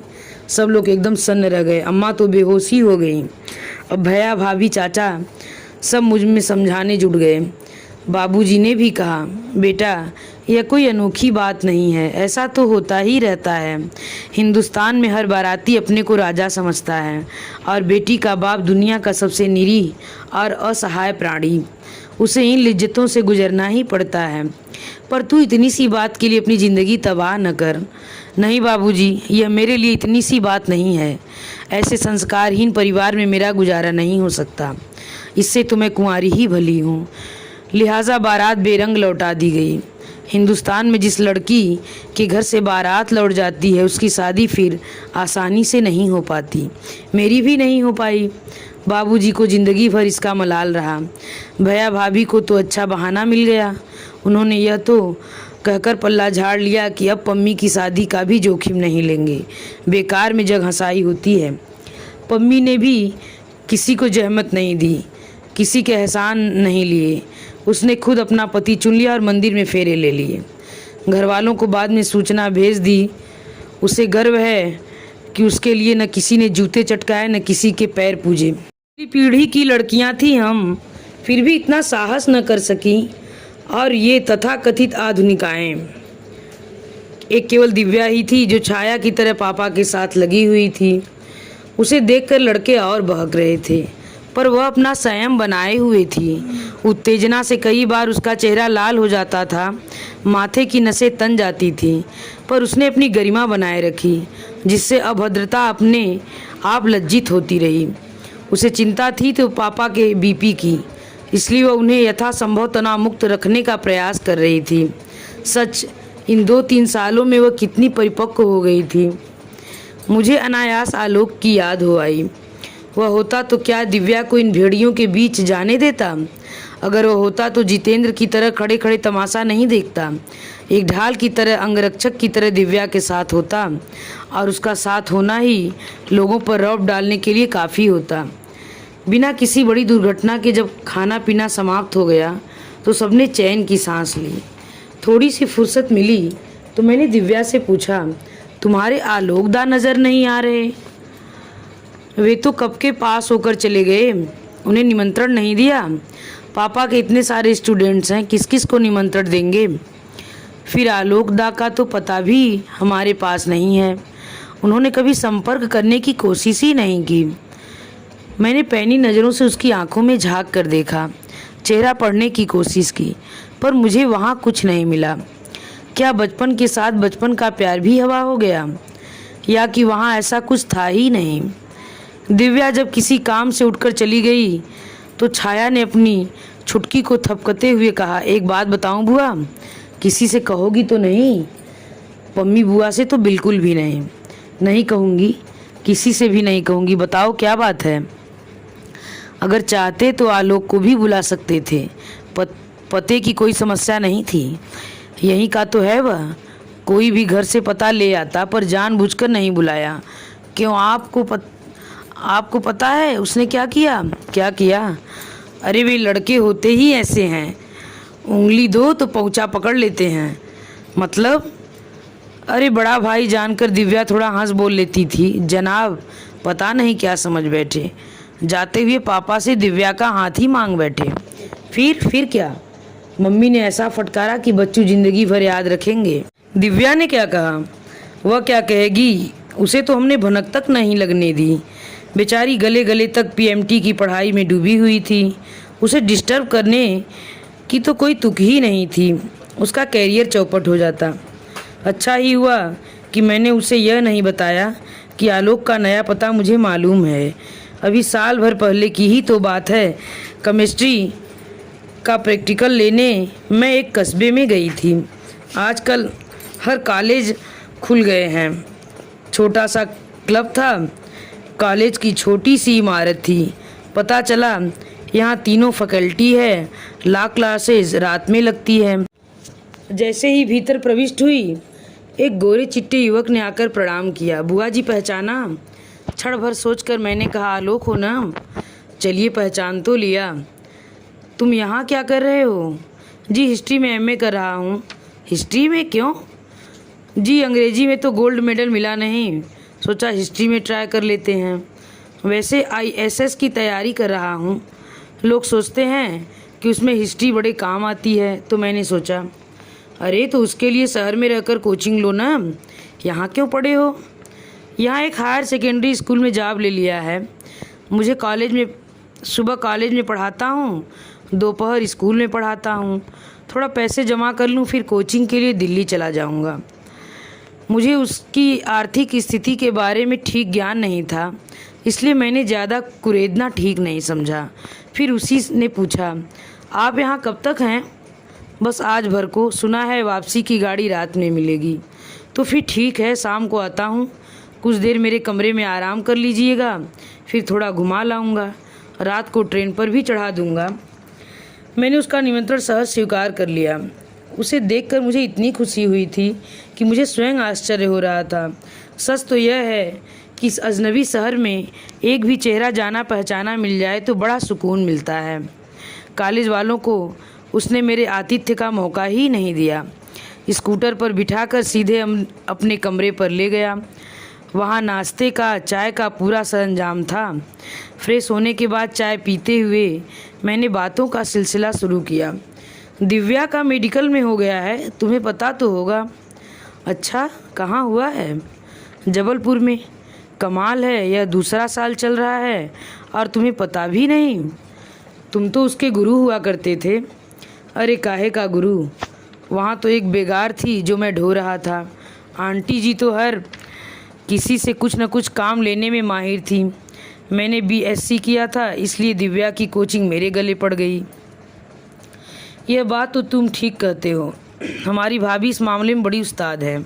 सब लोग एकदम सन्न रह गए। अम्मा तो बेहोशी हो गई। अब भैया, भाभी, चाचा सब मुझ में समझाने जुट गए। बाबूजी ने भी कहा, बेटा, यह कोई अनोखी बात नहीं है, ऐसा तो होता ही रहता है। हिंदुस्तान में हर बाराती अपने को राजा समझता है और बेटी का बाप दुनिया का सबसे निरीह और असहाय प्राणी। उसे इन लिज्जतों से गुजरना ही पड़ता है। पर तू इतनी सी बात के लिए अपनी ज़िंदगी तबाह न कर। नहीं बाबूजी, यह मेरे लिए इतनी सी बात नहीं है। ऐसे संस्कारहीन परिवार में मेरा गुजारा नहीं हो सकता। इससे तो मैं कुंवारी ही भली हूँ। लिहाजा बारात बेरंग लौटा दी गई। हिंदुस्तान में जिस लड़की के घर से बारात लौट जाती है उसकी शादी फिर आसानी से नहीं हो पाती। मेरी भी नहीं हो पाई। बाबूजी को ज़िंदगी भर इसका मलाल रहा। भैया भाभी को तो अच्छा बहाना मिल गया। उन्होंने यह तो कहकर पल्ला झाड़ लिया कि अब पम्मी की शादी का भी जोखिम नहीं लेंगे। बेकार में जग हंसाई होती है। पम्मी ने भी किसी को जहमत नहीं दी, किसी के एहसान नहीं लिए। उसने खुद अपना पति चुन लिया और मंदिर में फेरे ले लिए। घर वालों को बाद में सूचना भेज दी। उसे गर्व है कि उसके लिए न किसी ने जूते चटकाए, न किसी के पैर पूजे। पिछली पीढ़ी की लड़कियां थी हम, फिर भी इतना साहस न कर सकी। और ये तथाकथित आधुनिकाएं, एक केवल दिव्या ही थी जो छाया की तरह पापा के साथ लगी हुई थी। उसे देखकर लड़के और बहक रहे थे, पर वह अपना संयम बनाए हुए थी। उत्तेजना से कई बार उसका चेहरा लाल हो जाता था, माथे की नसें तन जाती थी, पर उसने अपनी गरिमा बनाए रखी, जिससे अभद्रता अपने आप लज्जित होती रही। उसे चिंता थी तो पापा के बीपी की, इसलिए वह उन्हें यथासंभव तनाव मुक्त रखने का प्रयास कर रही थी। सच, इन 2-3 सालों में वह कितनी परिपक्व हो गई थी। मुझे अनायास आलोक की याद हो आई। वह होता तो क्या दिव्या को इन भेड़ियों के बीच जाने देता? अगर वह होता तो जितेंद्र की तरह खड़े खड़े तमाशा नहीं देखता। एक ढाल की तरह, अंगरक्षक की तरह दिव्या के साथ होता और उसका साथ होना ही लोगों पर रौब डालने के लिए काफ़ी होता। बिना किसी बड़ी दुर्घटना के जब खाना पीना समाप्त हो गया तो सबने चैन की सांस ली। थोड़ी सी फुर्सत मिली तो मैंने दिव्या से पूछा, तुम्हारे आलोकदा नज़र नहीं आ रहे? वे तो कब के पास होकर चले गए, उन्हें निमंत्रण नहीं दिया? पापा के इतने सारे स्टूडेंट्स हैं, किस किस को निमंत्रण देंगे? फिर आलोकदा का तो पता भी हमारे पास नहीं है। उन्होंने कभी संपर्क करने की कोशिश ही नहीं की। मैंने पैनी नज़रों से उसकी आंखों में झांक कर देखा, चेहरा पढ़ने की कोशिश की, पर मुझे वहाँ कुछ नहीं मिला। क्या बचपन के साथ बचपन का प्यार भी हवा हो गया, या कि वहाँ ऐसा कुछ था ही नहीं? दिव्या जब किसी काम से उठकर चली गई तो छाया ने अपनी छुटकी को थपकते हुए कहा, एक बात बताऊं बुआ, किसी से कहोगी तो नहीं? पम्मी बुआ से तो बिल्कुल भी नहीं। नहीं कहूँगी, किसी से भी नहीं कहूँगी। बताओ क्या बात है? अगर चाहते तो आलोक को भी बुला सकते थे। पते की कोई समस्या नहीं थी। यहीं का तो है वह। कोई भी घर से पता ले आता, पर जानबूझकर नहीं बुलाया। क्यों, आपको पता है उसने क्या किया? क्या किया? अरे वे लड़के होते ही ऐसे हैं, उंगली दो तो पहुँचा पकड़ लेते हैं। मतलब? अरे बड़ा भाई जानकर दिव्या थोड़ा हंस बोल लेती थी। जनाब, पता नहीं क्या समझ बैठे। जाते हुए पापा से दिव्या का हाथ ही मांग बैठे। फिर क्या? मम्मी ने ऐसा फटकारा कि बच्चों जिंदगी भर याद रखेंगे। दिव्या ने क्या कहा? वह क्या कहेगी? उसे तो हमने भनक तक नहीं लगने दी। बेचारी गले गले तक पीएमटी की पढ़ाई में डूबी हुई थी। उसे डिस्टर्ब करने की तो कोई तुक ही नहीं थी। उसका कैरियर चौपट हो जाता। अच्छा ही हुआ कि मैंने उसे यह नहीं बताया कि आलोक का नया पता मुझे मालूम है। अभी साल भर पहले की ही तो बात है। केमिस्ट्री का प्रैक्टिकल लेने मैं एक कस्बे में गई थी। आजकल हर कॉलेज खुल गए हैं। छोटा सा क्लब था। कॉलेज की छोटी सी इमारत थी। पता चला यहाँ तीनों फैकल्टी है। ला क्लासेस रात में लगती है। जैसे ही भीतर प्रविष्ट हुई, एक गोरे चिट्टे युवक ने आकर प्रणाम किया। बुआ जी पहचाना? क्षण भर सोचकर मैंने कहा, आलोक हो ना? चलिए पहचान तो लिया। तुम यहाँ क्या कर रहे हो? जी हिस्ट्री में एमए कर रहा हूँ। हिस्ट्री में? क्यों? जी अंग्रेजी में तो गोल्ड मेडल मिला नहीं, सोचा हिस्ट्री में ट्राई कर लेते हैं। वैसे आईएसएस की तैयारी कर रहा हूँ। लोग सोचते हैं कि उसमें हिस्ट्री बड़े काम आती है, तो मैंने सोचा अरे तो उसके लिए शहर में रहकर कोचिंग लो ना। यहाँ क्यों पढ़े हो? यहाँ एक हायर सेकेंडरी स्कूल में जॉब ले लिया है। मुझे सुबह कॉलेज में पढ़ाता हूँ, दोपहर स्कूल में पढ़ाता हूँ। थोड़ा पैसे जमा कर लूँ, फिर कोचिंग के लिए दिल्ली चला जाऊँगा। मुझे उसकी आर्थिक स्थिति के बारे में ठीक ज्ञान नहीं था, इसलिए मैंने ज़्यादा कुरेदना ठीक नहीं समझा। फिर उसी ने पूछा, आप यहाँ कब तक हैं? बस आज भर को। सुना है वापसी की गाड़ी रात में मिलेगी। तो फिर ठीक है, शाम को आता हूँ। कुछ देर मेरे कमरे में आराम कर लीजिएगा, फिर थोड़ा घुमा लाऊंगा। रात को ट्रेन पर भी चढ़ा दूंगा। मैंने उसका निमंत्रण सहज स्वीकार कर लिया। उसे देखकर मुझे इतनी खुशी हुई थी कि मुझे स्वयं आश्चर्य हो रहा था। सच तो यह है कि इस अजनबी शहर में एक भी चेहरा जाना पहचाना मिल जाए तो बड़ा सुकून मिलता है। कॉलेज वालों को उसने मेरे आतिथ्य का मौका ही नहीं दिया। स्कूटर पर बिठाकर सीधे अपने कमरे पर ले गया। वहाँ नाश्ते का, चाय का पूरा सरंजाम था। फ्रेश होने के बाद चाय पीते हुए मैंने बातों का सिलसिला शुरू किया। दिव्या का मेडिकल में हो गया है, तुम्हें पता तो होगा। अच्छा, कहाँ हुआ है? जबलपुर में। कमाल है, यह दूसरा साल चल रहा है और तुम्हें पता भी नहीं। तुम तो उसके गुरु हुआ करते थे। अरे काहे का गुरु, वहाँ तो एक बेगार थी जो मैं ढो रहा था। आंटी जी तो हर किसी से कुछ न कुछ काम लेने में माहिर थी। मैंने बीएससी किया था, इसलिए दिव्या की कोचिंग मेरे गले पड़ गई। यह बात तो तुम ठीक कहते हो। हमारी भाभी इस मामले में बड़ी उस्ताद है।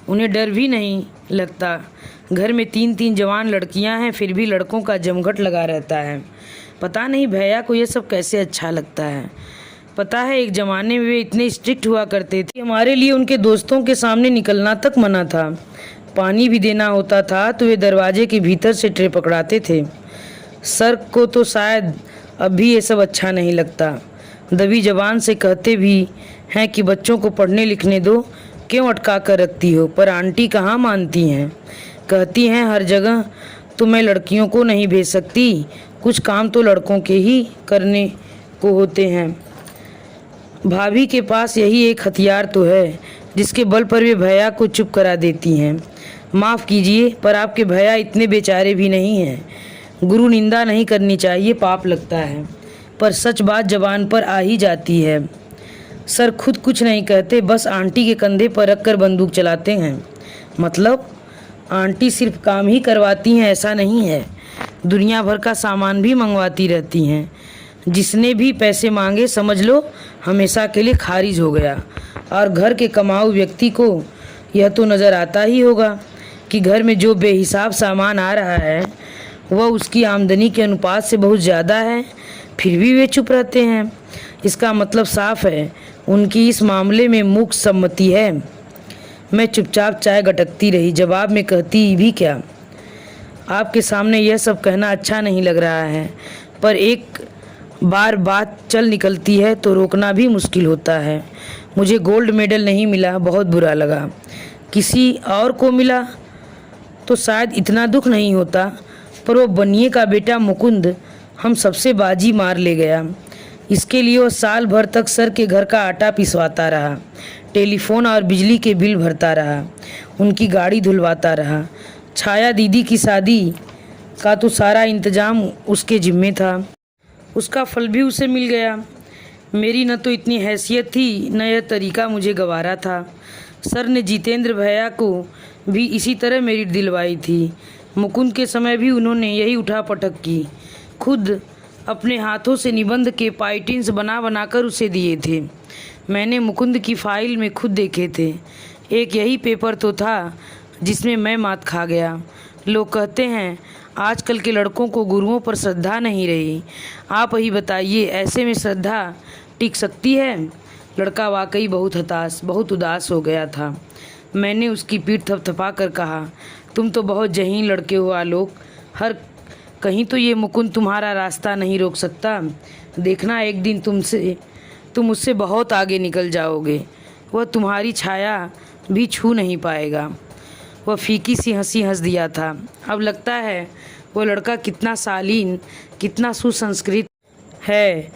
उन्हें डर भी नहीं लगता। घर में 3-3 जवान लड़कियां हैं, फिर भी लड़कों का जमघट लगा रहता है। पता नहीं भैया को यह सब कैसे अच्छा लगता है। पता है एक ज़माने में वे इतने स्ट्रिक्ट हुआ करते थे, हमारे लिए उनके दोस्तों के सामने निकलना तक मना था। पानी भी देना होता था तो वे दरवाजे के भीतर से ट्रे पकड़ाते थे। सर को तो शायद अब भी ये सब अच्छा नहीं लगता। दबी जबान से कहते भी हैं कि बच्चों को पढ़ने लिखने दो, क्यों अटका कर रखती हो। पर आंटी कहाँ मानती हैं। कहती हैं हर जगह तो मैं लड़कियों को नहीं भेज सकती, कुछ काम तो लड़कों के ही करने को होते हैं। भाभी के पास यही एक हथियार तो है जिसके बल पर वे भैया को चुप करा देती हैं। माफ़ कीजिए, पर आपके भैया इतने बेचारे भी नहीं हैं। गुरु निंदा नहीं करनी चाहिए, पाप लगता है, पर सच बात जबान पर आ ही जाती है। सर खुद कुछ नहीं कहते, बस आंटी के कंधे पर रखकर बंदूक चलाते हैं। मतलब आंटी सिर्फ काम ही करवाती हैं ऐसा नहीं है, दुनिया भर का सामान भी मंगवाती रहती हैं। जिसने भी पैसे मांगे समझ लो हमेशा के लिए खारिज हो गया। और घर के कमाऊ व्यक्ति को यह तो नज़र आता ही होगा कि घर में जो बेहिसाब सामान आ रहा है वह उसकी आमदनी के अनुपात से बहुत ज़्यादा है, फिर भी वे चुप रहते हैं। इसका मतलब साफ है, उनकी इस मामले में मूक सम्मति है। मैं चुपचाप चाय गटकती रही, जवाब में कहती भी क्या। आपके सामने यह सब कहना अच्छा नहीं लग रहा है, पर एक बार बात चल निकलती है तो रोकना भी मुश्किल होता है। मुझे गोल्ड मेडल नहीं मिला, बहुत बुरा लगा। किसी और को मिला तो शायद इतना दुख नहीं होता, पर वो बनिए का बेटा मुकुंद हम सबसे बाजी मार ले गया। इसके लिए वो साल भर तक सर के घर का आटा पिसवाता रहा, टेलीफोन और बिजली के बिल भरता रहा, उनकी गाड़ी धुलवाता रहा। छाया दीदी की शादी का तो सारा इंतजाम उसके जिम्मे था। उसका फल भी उसे मिल गया। मेरी न तो इतनी हैसियत थी, न यह तरीका मुझे गवारा था। सर ने जितेंद्र भैया को भी इसी तरह मेरी दिलवाई थी। मुकुंद के समय भी उन्होंने यही उठापटक की। खुद अपने हाथों से निबंध के पाइटिन्स बना बनाकर उसे दिए थे। मैंने मुकुंद की फाइल में खुद देखे थे। एक यही पेपर तो था जिसमें मैं मात खा गया। लोग कहते हैं आजकल के लड़कों को गुरुओं पर श्रद्धा नहीं रही। आप ही बताइए, ऐसे में श्रद्धा टिक सकती है? लड़का वाकई बहुत हताश, बहुत उदास हो गया था। मैंने उसकी पीठ थपथपा कर कहा, तुम तो बहुत जहीन लड़के हो आलोक। हर कहीं तो ये मुकुंद तुम्हारा रास्ता नहीं रोक सकता। देखना एक दिन तुम उससे बहुत आगे निकल जाओगे। वह तुम्हारी छाया भी छू नहीं पाएगा। वह फीकी सी हंसी हंस दिया था। अब लगता है वो लड़का कितना शालीन, कितना सुसंस्कृत है।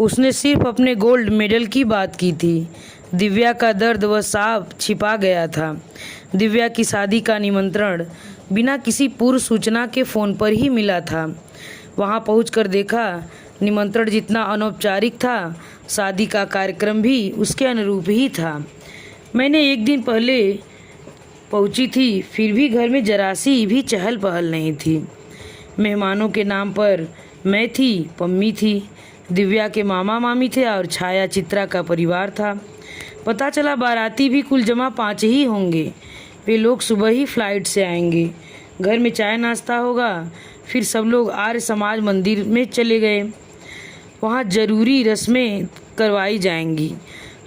उसने सिर्फ अपने गोल्ड मेडल की बात की थी। दिव्या का दर्द वह साफ छिपा गया था। दिव्या की शादी का निमंत्रण बिना किसी पूर्व सूचना के फ़ोन पर ही मिला था। वहां पहुंचकर देखा, निमंत्रण जितना अनौपचारिक था, शादी का कार्यक्रम भी उसके अनुरूप ही था। मैंने एक दिन पहले पहुंची थी, फिर भी घर में जरा सी भी चहल पहल नहीं थी। मेहमानों के नाम पर मैं थी, पम्मी थी, दिव्या के मामा मामी थे और छाया चित्रा का परिवार था। पता चला बाराती भी कुल जमा 5 ही होंगे। वे लोग सुबह ही फ्लाइट से आएंगे। घर में चाय नाश्ता होगा, फिर सब लोग आर्य समाज मंदिर में चले गए। वहाँ जरूरी रस्में करवाई जाएंगी।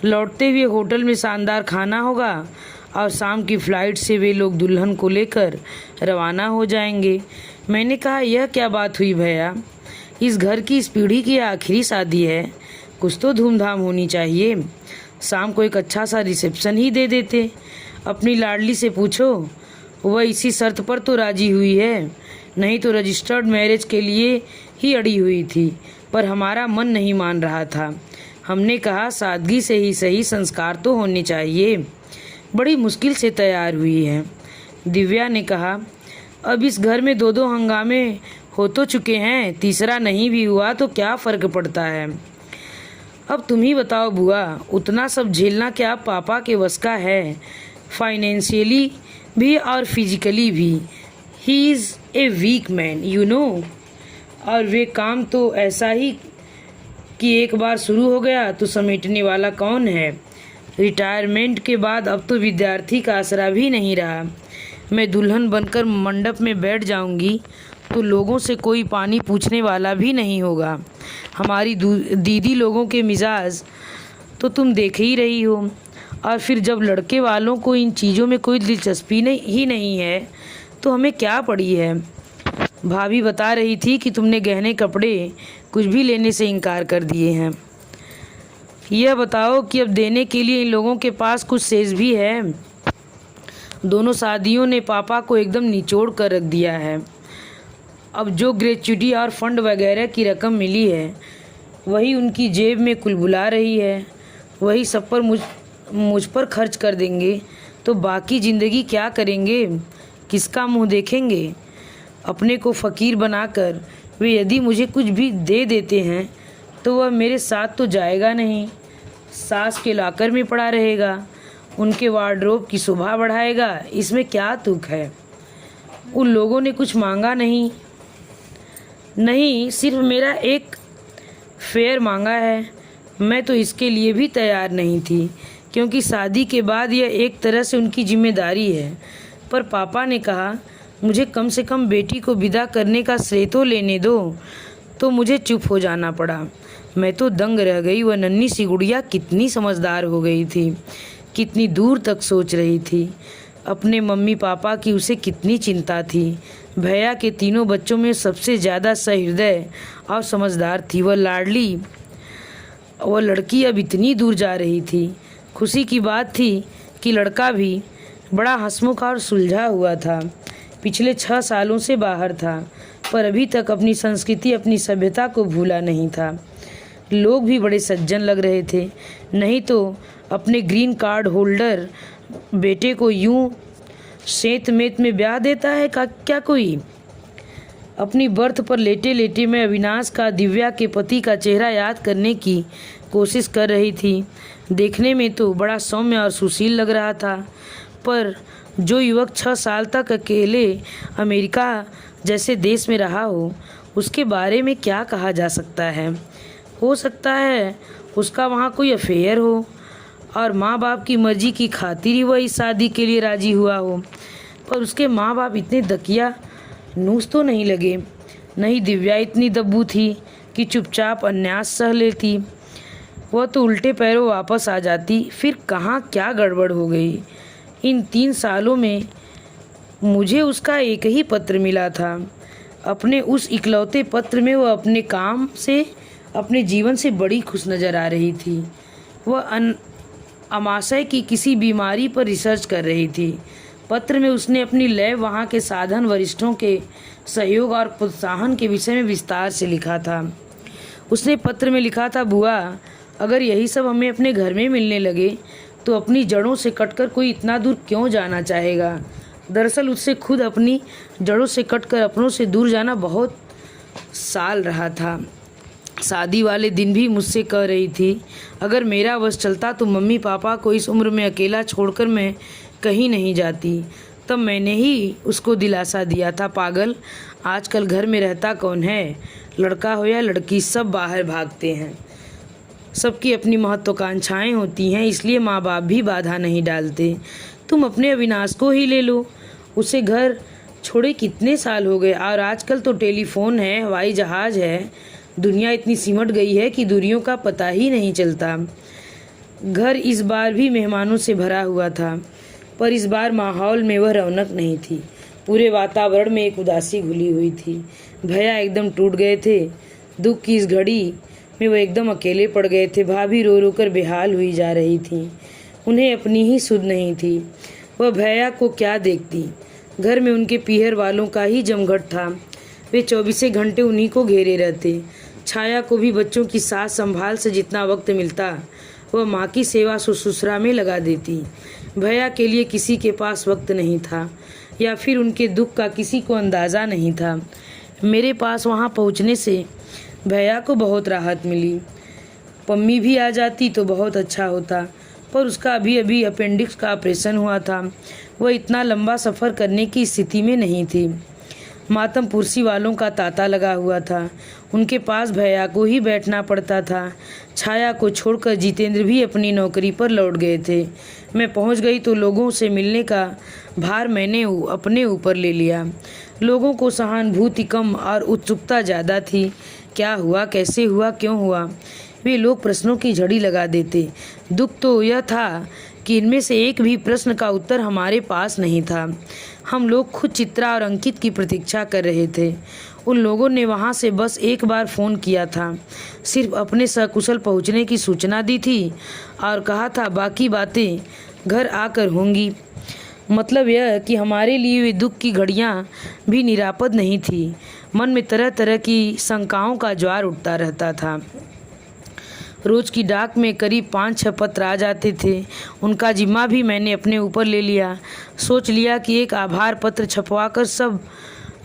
लौटते हुए होटल में शानदार खाना होगा और शाम की फ़्लाइट से वे लोग दुल्हन को लेकर रवाना हो जाएंगे। मैंने कहा, यह क्या बात हुई भैया? इस घर की इस पीढ़ी की आखिरी शादी है, कुछ तो धूमधाम होनी चाहिए। शाम को एक अच्छा सा रिसेप्शन ही दे देते। अपनी लाडली से पूछो, वह इसी शर्त पर तो राजी हुई है, नहीं तो रजिस्टर्ड मैरिज के लिए ही अड़ी हुई थी, पर हमारा मन नहीं मान रहा था। हमने कहा सादगी से ही सही संस्कार तो होने चाहिए। बड़ी मुश्किल से तैयार हुई है। दिव्या ने कहा, अब इस घर में 2-2 हंगामे हो तो चुके हैं, तीसरा नहीं भी हुआ तो क्या फ़र्क पड़ता है। अब तुम ही बताओ बुआ, उतना सब झेलना क्या पापा के वश का है? फाइनेंशियली भी और फिजिकली भी। He is a weak man, you know. और वे काम तो ऐसा ही कि एक बार शुरू हो गया तो समेटने वाला कौन है। रिटायरमेंट के बाद अब तो विद्यार्थी का आसरा भी नहीं रहा। मैं दुल्हन बनकर मंडप में बैठ जाऊंगी तो लोगों से कोई पानी पूछने वाला भी नहीं होगा। हमारी दीदी लोगों के मिजाज तो तुम देख ही रही हो। और फिर जब लड़के वालों को इन चीज़ों में कोई दिलचस्पी ही नहीं है तो हमें क्या पड़ी है। भाभी बता रही थी कि तुमने गहने कपड़े कुछ भी लेने से इनकार कर दिए हैं। यह बताओ कि अब देने के लिए इन लोगों के पास कुछ शेष भी है। दोनों शादियों ने पापा को एकदम निचोड़ कर रख दिया है। अब जो ग्रेच्युटी और फंड वगैरह की रकम मिली है वही उनकी जेब में कुलबुला रही है। वही सब पर मुझ पर खर्च कर देंगे तो बाकी ज़िंदगी क्या करेंगे, किसका मुंह देखेंगे। अपने को फ़कीर बनाकर वे यदि मुझे कुछ भी दे देते हैं तो वह मेरे साथ तो जाएगा नहीं, सास के लॉकर में पड़ा रहेगा, उनके वार्डरोब की शोभा बढ़ाएगा। इसमें क्या तुक है। उन लोगों ने कुछ मांगा नहीं, सिर्फ मेरा एक फेयर मांगा है। मैं तो इसके लिए भी तैयार नहीं थी, क्योंकि शादी के बाद यह एक तरह से उनकी जिम्मेदारी है। पर पापा ने कहा मुझे कम से कम बेटी को विदा करने का श्रेय तो लेने दो। तो मुझे चुप हो जाना पड़ा। मैं तो दंग रह गई। वह नन्ही सी गुड़िया कितनी समझदार हो गई थी, कितनी दूर तक सोच रही थी। अपने मम्मी पापा की उसे कितनी चिंता थी। भैया के तीनों बच्चों में सबसे ज़्यादा सहृदय और समझदार थी वह लाडली। वह लड़की अब इतनी दूर जा रही थी। खुशी की बात थी कि लड़का भी बड़ा हंसमुख और सुलझा हुआ था। पिछले 6 सालों से बाहर था, पर अभी तक अपनी संस्कृति, अपनी सभ्यता को भूला नहीं था। लोग भी बड़े सज्जन लग रहे थे। नहीं तो अपने ग्रीन कार्ड होल्डर बेटे को यूं सेंत मेत में ब्याह देता है क्या कोई। अपनी बर्थ पर लेटे लेटे मैं अविनाश का, दिव्या के पति का चेहरा याद करने की कोशिश कर रही थी। देखने में तो बड़ा सौम्य और सुशील लग रहा था, पर जो युवक 6 साल तक अकेले अमेरिका जैसे देश में रहा हो, उसके बारे में क्या कहा जा सकता है। हो सकता है उसका वहाँ कोई अफेयर हो और माँ बाप की मर्जी की खातिर ही वह इस शादी के लिए राजी हुआ हो, पर उसके माँ बाप इतने दकिया नूस तो नहीं लगे। नहीं दिव्या इतनी दब्बू थी कि चुपचाप अन्यास सह लेती। वह तो उल्टे पैरों वापस आ जाती। फिर कहाँ क्या गड़बड़ हो गई। इन 3 सालों में मुझे उसका एक ही पत्र मिला था। अपने उस इकलौते पत्र में वह अपने काम से, अपने जीवन से बड़ी खुश नज़र आ रही थी। वह अमाशय की किसी बीमारी पर रिसर्च कर रही थी। पत्र में उसने अपनी लैब, वहाँ के साधन, वरिष्ठों के सहयोग और प्रोत्साहन के विषय में विस्तार से लिखा था। उसने पत्र में लिखा था, बुआ, अगर यही सब हमें अपने घर में मिलने लगे तो अपनी जड़ों से कटकर कोई इतना दूर क्यों जाना चाहेगा। दरअसल उससे खुद अपनी जड़ों से कटकर अपनों से दूर जाना बहुत साल रहा था। शादी वाले दिन भी मुझसे कह रही थी, अगर मेरा वश चलता तो मम्मी पापा को इस उम्र में अकेला छोड़कर मैं कहीं नहीं जाती। तब मैंने ही उसको दिलासा दिया था, पागल, आजकल घर में रहता कौन है, लड़का हो या लड़की, सब बाहर भागते हैं। सबकी अपनी महत्वाकांक्षाएं होती हैं, इसलिए माँ बाप भी बाधा नहीं डालते। तुम अपने अविनाश को ही ले लो। उसे घर छोड़े कितने साल हो गए, और आजकल तो टेलीफोन है, हवाई जहाज़ है। दुनिया इतनी सिमट गई है कि दूरियों का पता ही नहीं चलता। घर इस बार भी मेहमानों से भरा हुआ था, पर इस बार माहौल में वह रौनक नहीं थी। पूरे वातावरण में एक उदासी घुली हुई थी। भैया एकदम टूट गए थे। दुख की इस घड़ी में वह एकदम अकेले पड़ गए थे। भाभी रो रो कर बेहाल हुई जा रही थी। उन्हें अपनी ही सुध नहीं थी। वह भैया को क्या देखती। घर में उनके पीहर वालों का ही जमघट था। वे 24 घंटे उन्हीं को घेरे रहते। छाया को भी बच्चों की सास संभाल से जितना वक्त मिलता वह माँ की सेवा ससुरा में लगा देती। भैया के लिए किसी के पास वक्त नहीं था, या फिर उनके दुख का किसी को अंदाज़ा नहीं था। मेरे पास वहाँ पहुँचने से भैया को बहुत राहत मिली। पम्मी भी आ जाती तो बहुत अच्छा होता, पर उसका अभी अभी अपेंडिक्स का ऑपरेशन हुआ था। वह इतना लंबा सफ़र करने की स्थिति में नहीं थी। मातम पुरसी वालों का तांता लगा हुआ था। उनके पास भैया को ही बैठना पड़ता था। छाया को छोड़कर जितेंद्र भी अपनी नौकरी पर लौट गए थे। मैं पहुंच गई तो लोगों से मिलने का भार मैंने अपने ऊपर ले लिया। लोगों को सहानुभूति कम और उत्सुकता ज़्यादा थी। क्या हुआ, कैसे हुआ, क्यों हुआ, वे लोग प्रश्नों की झड़ी लगा देते। दुख तो यह था कि इनमें से एक भी प्रश्न का उत्तर हमारे पास नहीं था। हम लोग खुद चित्रा और अंकित की प्रतीक्षा कर रहे थे। उन लोगों ने वहाँ से बस एक बार फ़ोन किया था, सिर्फ अपने सकुशल पहुँचने की सूचना दी थी और कहा था बाकी बातें घर आकर होंगी। मतलब यह कि हमारे लिए वे दुख की घड़ियाँ भी निरापद नहीं थी। मन में तरह तरह की शंकाओं का ज्वार उठता रहता था। रोज़ की डाक में करीब 5-6 पत्र आ जाते थे। उनका जिम्मा भी मैंने अपने ऊपर ले लिया। सोच लिया कि एक आभार पत्र छपवा कर सब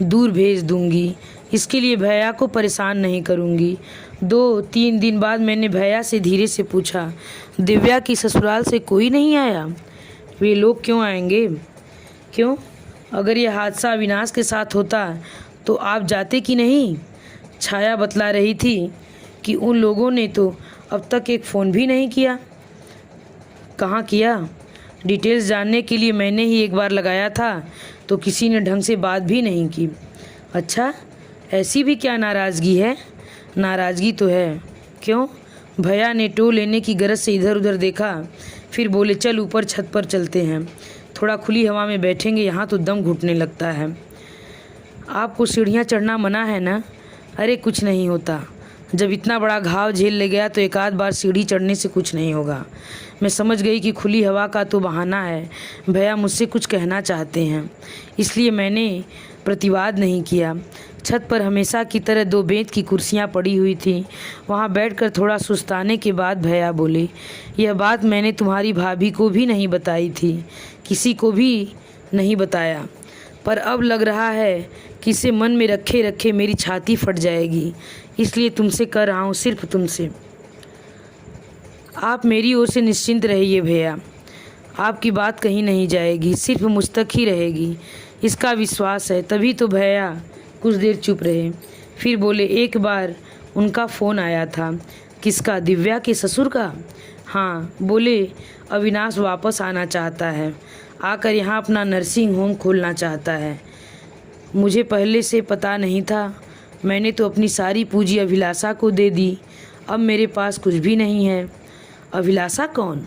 दूर भेज दूंगी। इसके लिए भैया को परेशान नहीं करूंगी। 2-3 दिन बाद मैंने भैया से धीरे से पूछा, दिव्या की ससुराल से कोई नहीं आया? वे लोग क्यों आएंगे? क्यों? अगर यह हादसा अविनाश के साथ होता तो आप जाते कि नहीं? छाया बतला रही थी कि उन लोगों ने तो अब तक एक फ़ोन भी नहीं किया। कहाँ किया? डिटेल्स जानने के लिए मैंने ही एक बार लगाया था तो किसी ने ढंग से बात भी नहीं की। अच्छा, ऐसी भी क्या नाराज़गी है? नाराज़गी तो है। क्यों? भैया ने टो लेने की गरज से इधर उधर देखा, फिर बोले, चल ऊपर छत पर चलते हैं, थोड़ा खुली हवा में बैठेंगे, यहाँ तो दम घुटने लगता है। आपको सीढ़ियाँ चढ़ना मना है ना? अरे कुछ नहीं होता, जब इतना बड़ा घाव झेल ले गया तो एक आध बार सीढ़ी चढ़ने से कुछ नहीं होगा। मैं समझ गई कि खुली हवा का तो बहाना है, भैया मुझसे कुछ कहना चाहते हैं, इसलिए मैंने प्रतिवाद नहीं किया। छत पर हमेशा की तरह 2 बेंच की कुर्सियां पड़ी हुई थीं। वहां बैठकर थोड़ा सुस्ताने के बाद भैया बोले, यह बात मैंने तुम्हारी भाभी को भी नहीं बताई थी, किसी को भी नहीं बताया, पर अब लग रहा है कि इसे मन में रखे रखे मेरी छाती फट जाएगी, इसलिए तुमसे कर रहा हूँ, सिर्फ तुमसे। आप मेरी ओर से निश्चिंत रहिए भैया, आपकी बात कहीं नहीं जाएगी, सिर्फ मुझ तक ही रहेगी, इसका विश्वास है। तभी तो भैया कुछ देर चुप रहे, फिर बोले, एक बार उनका फ़ोन आया था। किसका? दिव्या के ससुर का? हाँ, बोले अविनाश वापस आना चाहता है, आकर यहाँ अपना नर्सिंग होम खोलना चाहता है। मुझे पहले से पता नहीं था, मैंने तो अपनी सारी पूंजी अभिलाषा को दे दी, अब मेरे पास कुछ भी नहीं है। अभिलाषा कौन?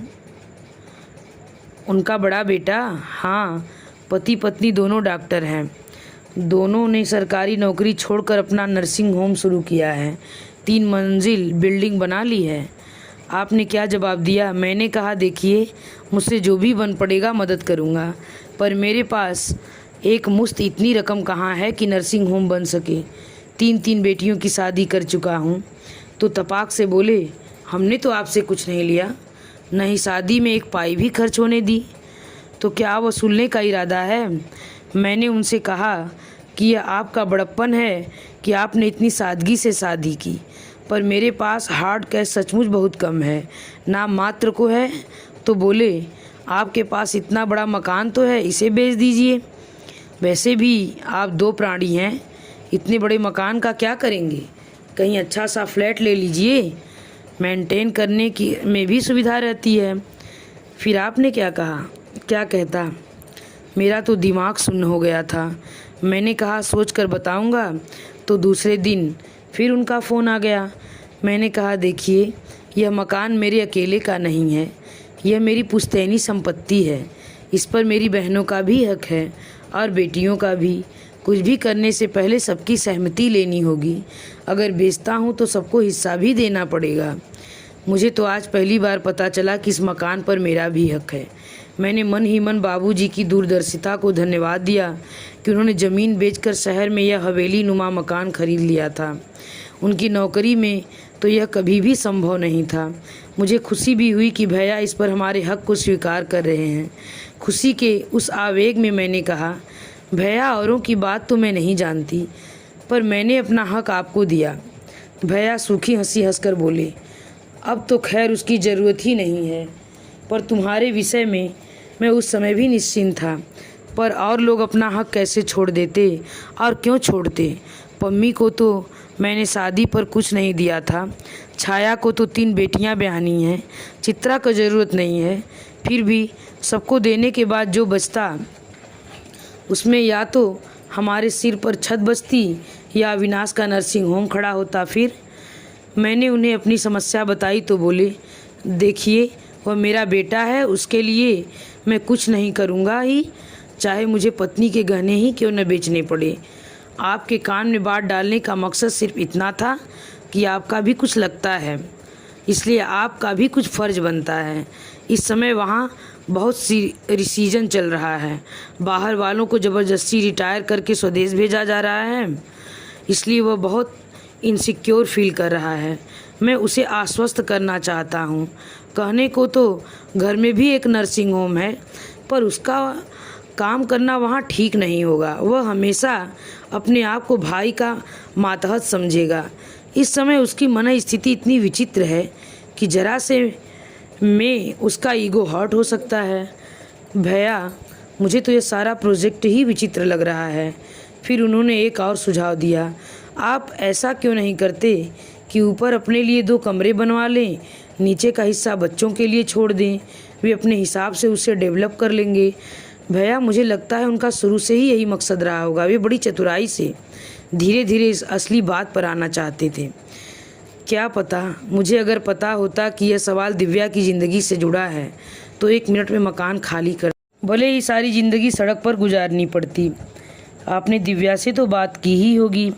उनका बड़ा बेटा। हाँ, पति पत्नी दोनों डॉक्टर हैं, दोनों ने सरकारी नौकरी छोड़कर अपना नर्सिंग होम शुरू किया है, 3 मंजिल बिल्डिंग बना ली है। आपने क्या जवाब दिया? मैंने कहा, देखिए मुझसे जो भी बन पड़ेगा मदद करूँगा, पर मेरे पास एक मुश्त इतनी रकम कहाँ है कि नर्सिंग होम बन सके। 3 बेटियों की शादी कर चुका हूँ। तो तपाक से बोले, हमने तो आपसे कुछ नहीं लिया, नहीं शादी में एक पाई भी खर्च होने दी, तो क्या वसूलने का इरादा है? मैंने उनसे कहा कि यह आपका बड़प्पन है कि आपने इतनी सादगी से शादी की, पर मेरे पास हार्ड कैश सचमुच बहुत कम है, नाम मात्र को है। तो बोले, आपके पास इतना बड़ा मकान तो है, इसे बेच दीजिए। वैसे भी आप 2 प्राणी हैं, इतने बड़े मकान का क्या करेंगे? कहीं अच्छा सा फ्लैट ले लीजिए, मेंटेन करने की में भी सुविधा रहती है। फिर आपने क्या कहा? क्या कहता, मेरा तो दिमाग सुन्न हो गया था। मैंने कहा, सोच कर बताऊँगा। तो दूसरे दिन फिर उनका फ़ोन आ गया। मैंने कहा, देखिए यह मकान मेरे अकेले का नहीं है, यह मेरी पुश्तैनी संपत्ति है, इस पर मेरी बहनों का भी हक है और बेटियों का भी। कुछ भी करने से पहले सबकी सहमति लेनी होगी, अगर बेचता हूँ तो सबको हिस्सा भी देना पड़ेगा। मुझे तो आज पहली बार पता चला कि इस मकान पर मेरा भी हक है। मैंने मन ही मन बाबूजी की दूरदर्शिता को धन्यवाद दिया कि उन्होंने ज़मीन बेचकर शहर में यह हवेली नुमा मकान खरीद लिया था। उनकी नौकरी में तो यह कभी भी संभव नहीं था। मुझे खुशी भी हुई कि भैया इस पर हमारे हक को स्वीकार कर रहे हैं। खुशी के उस आवेग में मैंने कहा, भैया औरों की बात तो मैं नहीं जानती, पर मैंने अपना हक आपको दिया। भैया सूखी हंसी हंसकर बोले, अब तो खैर उसकी ज़रूरत ही नहीं है, पर तुम्हारे विषय में मैं उस समय भी निश्चिंत था। पर और लोग अपना हक कैसे छोड़ देते, और क्यों छोड़ते? पम्मी को तो मैंने शादी पर कुछ नहीं दिया था, छाया को तो 3 बेटियां ब्याहनी हैं, चित्रा को ज़रूरत नहीं है, फिर भी सबको देने के बाद जो बचता उसमें या तो हमारे सिर पर छत बचती या अविनाश का नर्सिंग होम खड़ा होता। फिर मैंने उन्हें अपनी समस्या बताई तो बोले, देखिए वह मेरा बेटा है, उसके लिए मैं कुछ नहीं करूँगा ही, चाहे मुझे पत्नी के गहने ही क्यों न बेचने पड़े। आपके कान में बात डालने का मकसद सिर्फ इतना था कि आपका भी कुछ लगता है, इसलिए आपका भी कुछ फ़र्ज बनता है। इस समय वहाँ बहुत सी रिसीजन चल रहा है, बाहर वालों को ज़बरदस्ती रिटायर करके स्वदेश भेजा जा रहा है, इसलिए वह बहुत इनसिक्योर फील कर रहा है। मैं उसे आश्वस्त करना चाहता हूँ। कहने को तो घर में भी एक नर्सिंग होम है, पर उसका काम करना वहाँ ठीक नहीं होगा। वह हमेशा अपने आप को भाई का मातहत समझेगा। इस समय उसकी मन स्थिति इतनी विचित्र है कि जरा से में उसका ईगो हर्ट हो सकता है। भैया, मुझे तो ये सारा प्रोजेक्ट ही विचित्र लग रहा है। फिर उन्होंने एक और सुझाव दिया, आप ऐसा क्यों नहीं करते कि ऊपर अपने लिए 2 कमरे बनवा लें, नीचे का हिस्सा बच्चों के लिए छोड़ दें, वे अपने हिसाब से उसे डेवलप कर लेंगे। भैया मुझे लगता है उनका शुरू से ही यही मकसद रहा होगा। वे बड़ी चतुराई से धीरे धीरे इस असली बात पर आना चाहते थे। क्या पता, मुझे अगर पता होता कि यह सवाल दिव्या की ज़िंदगी से जुड़ा है तो 1 मिनट में मकान खाली कर, भले ही सारी ज़िंदगी सड़क पर गुजारनी पड़ती। आपने दिव्या से तो बात की ही होगी।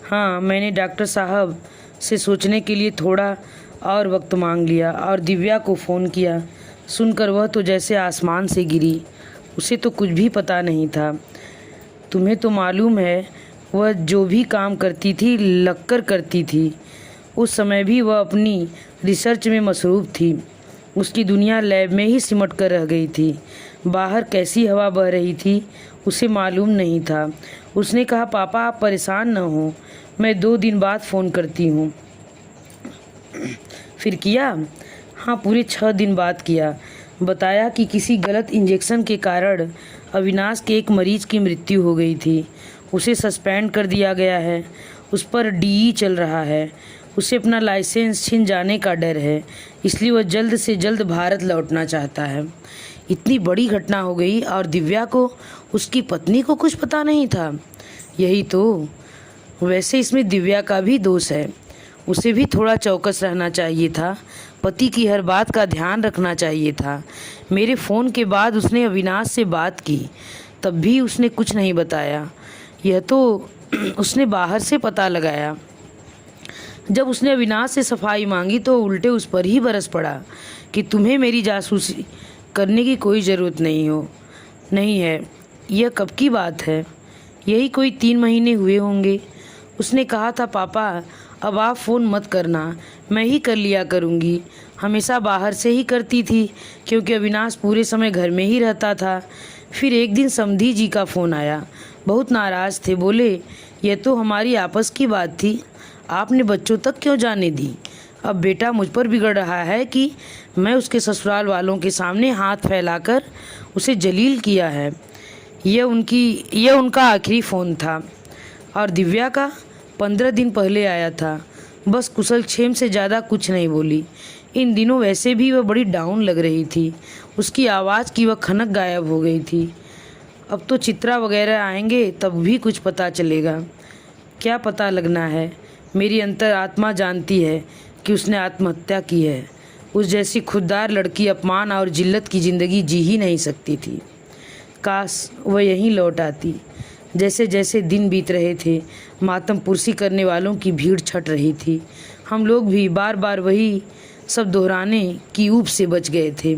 हाँ, मैंने डॉक्टर साहब से सोचने के लिए थोड़ा और वक्त मांग लिया और दिव्या को फ़ोन किया। सुनकर वह तो जैसे आसमान से गिरी। उसे तो कुछ भी पता नहीं था। तुम्हें तो मालूम है, वह जो भी काम करती थी लगकर करती थी। उस समय भी वह अपनी रिसर्च में मसरूफ़ थी। उसकी दुनिया लैब में ही सिमट कर रह गई थी। बाहर कैसी हवा बह रही थी उसे मालूम नहीं था। उसने कहा, पापा आप परेशान न हो, मैं 2 दिन बाद फ़ोन करती हूँ। फिर किया? हाँ, पूरे 6 दिन बाद किया। बताया कि किसी गलत इंजेक्शन के कारण अविनाश के एक मरीज की मृत्यु हो गई थी। उसे सस्पेंड कर दिया गया है। उस पर डीई चल रहा है। उसे अपना लाइसेंस छिन जाने का डर है, इसलिए वह जल्द से जल्द भारत लौटना चाहता है। इतनी बड़ी घटना हो गई और दिव्या को, उसकी पत्नी को कुछ पता नहीं था। यही तो। वैसे इसमें दिव्या का भी दोष है। उसे भी थोड़ा चौकस रहना चाहिए था। पति की हर बात का ध्यान रखना चाहिए था। मेरे फ़ोन के बाद उसने अविनाश से बात की, तब भी उसने कुछ नहीं बताया। यह तो उसने बाहर से पता लगाया। जब उसने अविनाश से सफाई मांगी तो उल्टे उस पर ही बरस पड़ा कि तुम्हें मेरी जासूसी करने की कोई ज़रूरत नहीं है। यह कब की बात है? यही कोई 3 महीने हुए होंगे। उसने कहा था, पापा अब आप फ़ोन मत करना, मैं ही कर लिया करूँगी। हमेशा बाहर से ही करती थी क्योंकि अविनाश पूरे समय घर में ही रहता था। फिर एक दिन समधी जी का फ़ोन आया। बहुत नाराज़ थे। बोले, यह तो हमारी आपस की बात थी, आपने बच्चों तक क्यों जाने दी? अब बेटा मुझ पर बिगड़ रहा है कि मैं उसके ससुराल वालों के सामने हाथ फैलाकर उसे जलील किया है। यह उनका आखिरी फ़ोन था। और दिव्या का 15 दिन पहले आया था। बस कुशल क्षेम से ज़्यादा कुछ नहीं बोली। इन दिनों वैसे भी वह बड़ी डाउन लग रही थी। उसकी आवाज़ की वह खनक गायब हो गई थी। अब तो चित्रा वगैरह आएंगे तब भी कुछ पता चलेगा। क्या पता लगना है? मेरी अंतरात्मा जानती है कि उसने आत्महत्या की है। उस जैसी खुददार लड़की अपमान और जिल्लत की ज़िंदगी जी ही नहीं सकती थी। काश वह यहीं लौट आती। जैसे जैसे दिन बीत रहे थे, मातम पुरसी करने वालों की भीड़ छट रही थी। हम लोग भी बार बार वही सब दोहराने की ऊब से बच गए थे।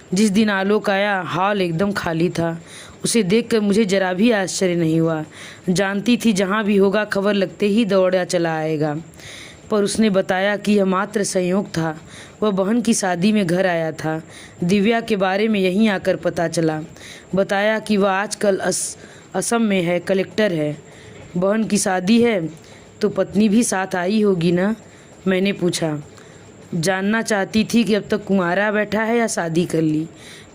जिस दिन आलोक आया, हॉल एकदम खाली था। उसे देखकर मुझे जरा भी आश्चर्य नहीं हुआ। जानती थी जहाँ भी होगा खबर लगते ही दौड़ा चला आएगा। पर उसने बताया कि यह मात्र संयोग था। वह बहन की शादी में घर आया था। दिव्या के बारे में यहीं आकर पता चला। बताया कि वह आजकल असम में है, कलेक्टर है। बहन की शादी है तो पत्नी भी साथ आई होगी ना? मैंने पूछा। जानना चाहती थी कि अब तक कुंवारा बैठा है या शादी कर ली।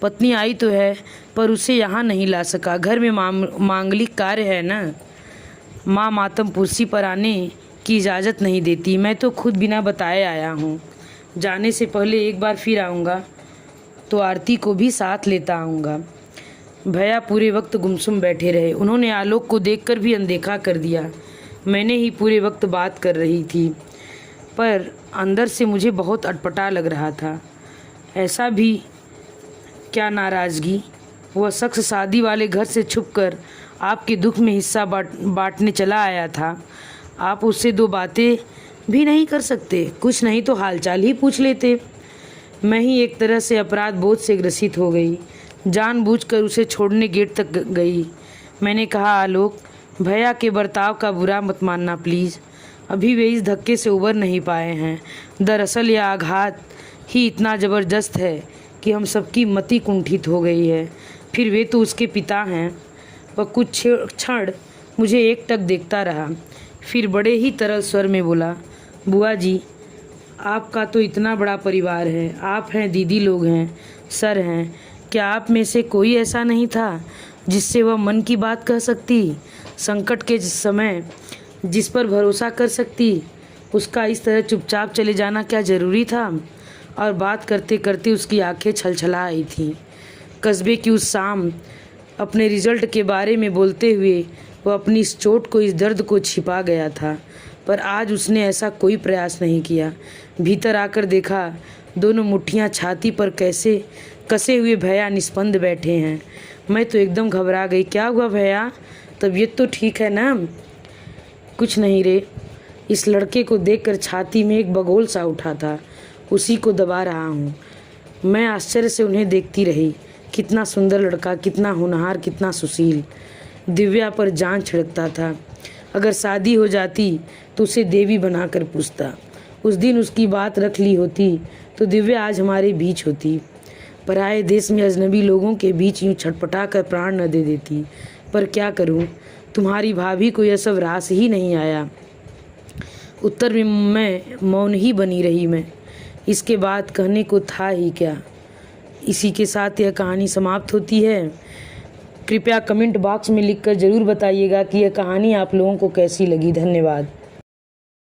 पत्नी आई तो है पर उसे यहाँ नहीं ला सका। घर में मांगलिक कार्य है ना। माँ मातम पुरसी पर आने की इजाज़त नहीं देती। मैं तो खुद बिना बताए आया हूँ। जाने से पहले एक बार फिर आऊँगा तो आरती को भी साथ लेता आऊँगा। भैया पूरे वक्त गुमसुम बैठे रहे। उन्होंने आलोक को देखकर भी अनदेखा कर दिया। मैंने ही पूरे वक्त बात कर रही थी पर अंदर से मुझे बहुत अटपटा लग रहा था। ऐसा भी क्या नाराज़गी? वह शख्स शादी वाले घर से छुपकर आपके दुख में हिस्सा बांटने चला आया था। आप उससे 2 बातें भी नहीं कर सकते? कुछ नहीं तो हालचाल ही पूछ लेते। मैं ही एक तरह से अपराध बोध से ग्रसित हो गई। जानबूझकर उसे छोड़ने गेट तक गई। मैंने कहा, आलोक, भैया के बर्ताव का बुरा मत मानना प्लीज़। अभी वे इस धक्के से उबर नहीं पाए हैं। दरअसल यह आघात ही इतना ज़बरदस्त है कि हम सबकी मति कुंठित हो गई है। फिर वे तो उसके पिता हैं। वह कुछ क्षण मुझे एकटक देखता रहा, फिर बड़े ही तरल स्वर में बोला, बुआ जी, आपका तो इतना बड़ा परिवार है। आप हैं, दीदी लोग हैं, सर हैं। क्या आप में से कोई ऐसा नहीं था जिससे वह मन की बात कह सकती? संकट के समय जिस पर भरोसा कर सकती? उसका इस तरह चुपचाप चले जाना क्या ज़रूरी था? और बात करते करते उसकी आंखें छलछला आई थीं। कस्बे की उस शाम अपने रिजल्ट के बारे में बोलते हुए वह अपनी इस चोट को, इस दर्द को छिपा गया था, पर आज उसने ऐसा कोई प्रयास नहीं किया। भीतर आकर देखा, दोनों मुट्ठियां छाती पर कैसे कसे हुए भैया निस्पंद बैठे हैं। मैं तो एकदम घबरा गई। क्या हुआ भैया, तबीयत तो ठीक है ना? कुछ नहीं रे। इस लड़के को देखकर छाती में एक बगोल सा उठा था, उसी को दबा रहा हूँ। मैं आश्चर्य से उन्हें देखती रही। कितना सुंदर लड़का, कितना होनहार, कितना सुशील। दिव्या पर जान छिड़कता था। अगर शादी हो जाती तो उसे देवी बनाकर पूछता। उस दिन उसकी बात रख ली होती तो दिव्या आज हमारे बीच होती। पराए देश में अजनबी लोगों के बीच यूं छटपटा कर प्राण न दे देती। पर क्या करूं, तुम्हारी भाभी को यह सब रास ही नहीं आया। उत्तर में मैं मौन ही बनी रही। मैं इसके बाद कहने को था ही क्या। इसी के साथ यह कहानी समाप्त होती है। कृपया कमेंट बॉक्स में लिखकर ज़रूर बताइएगा कि यह कहानी आप लोगों को कैसी लगी। धन्यवाद।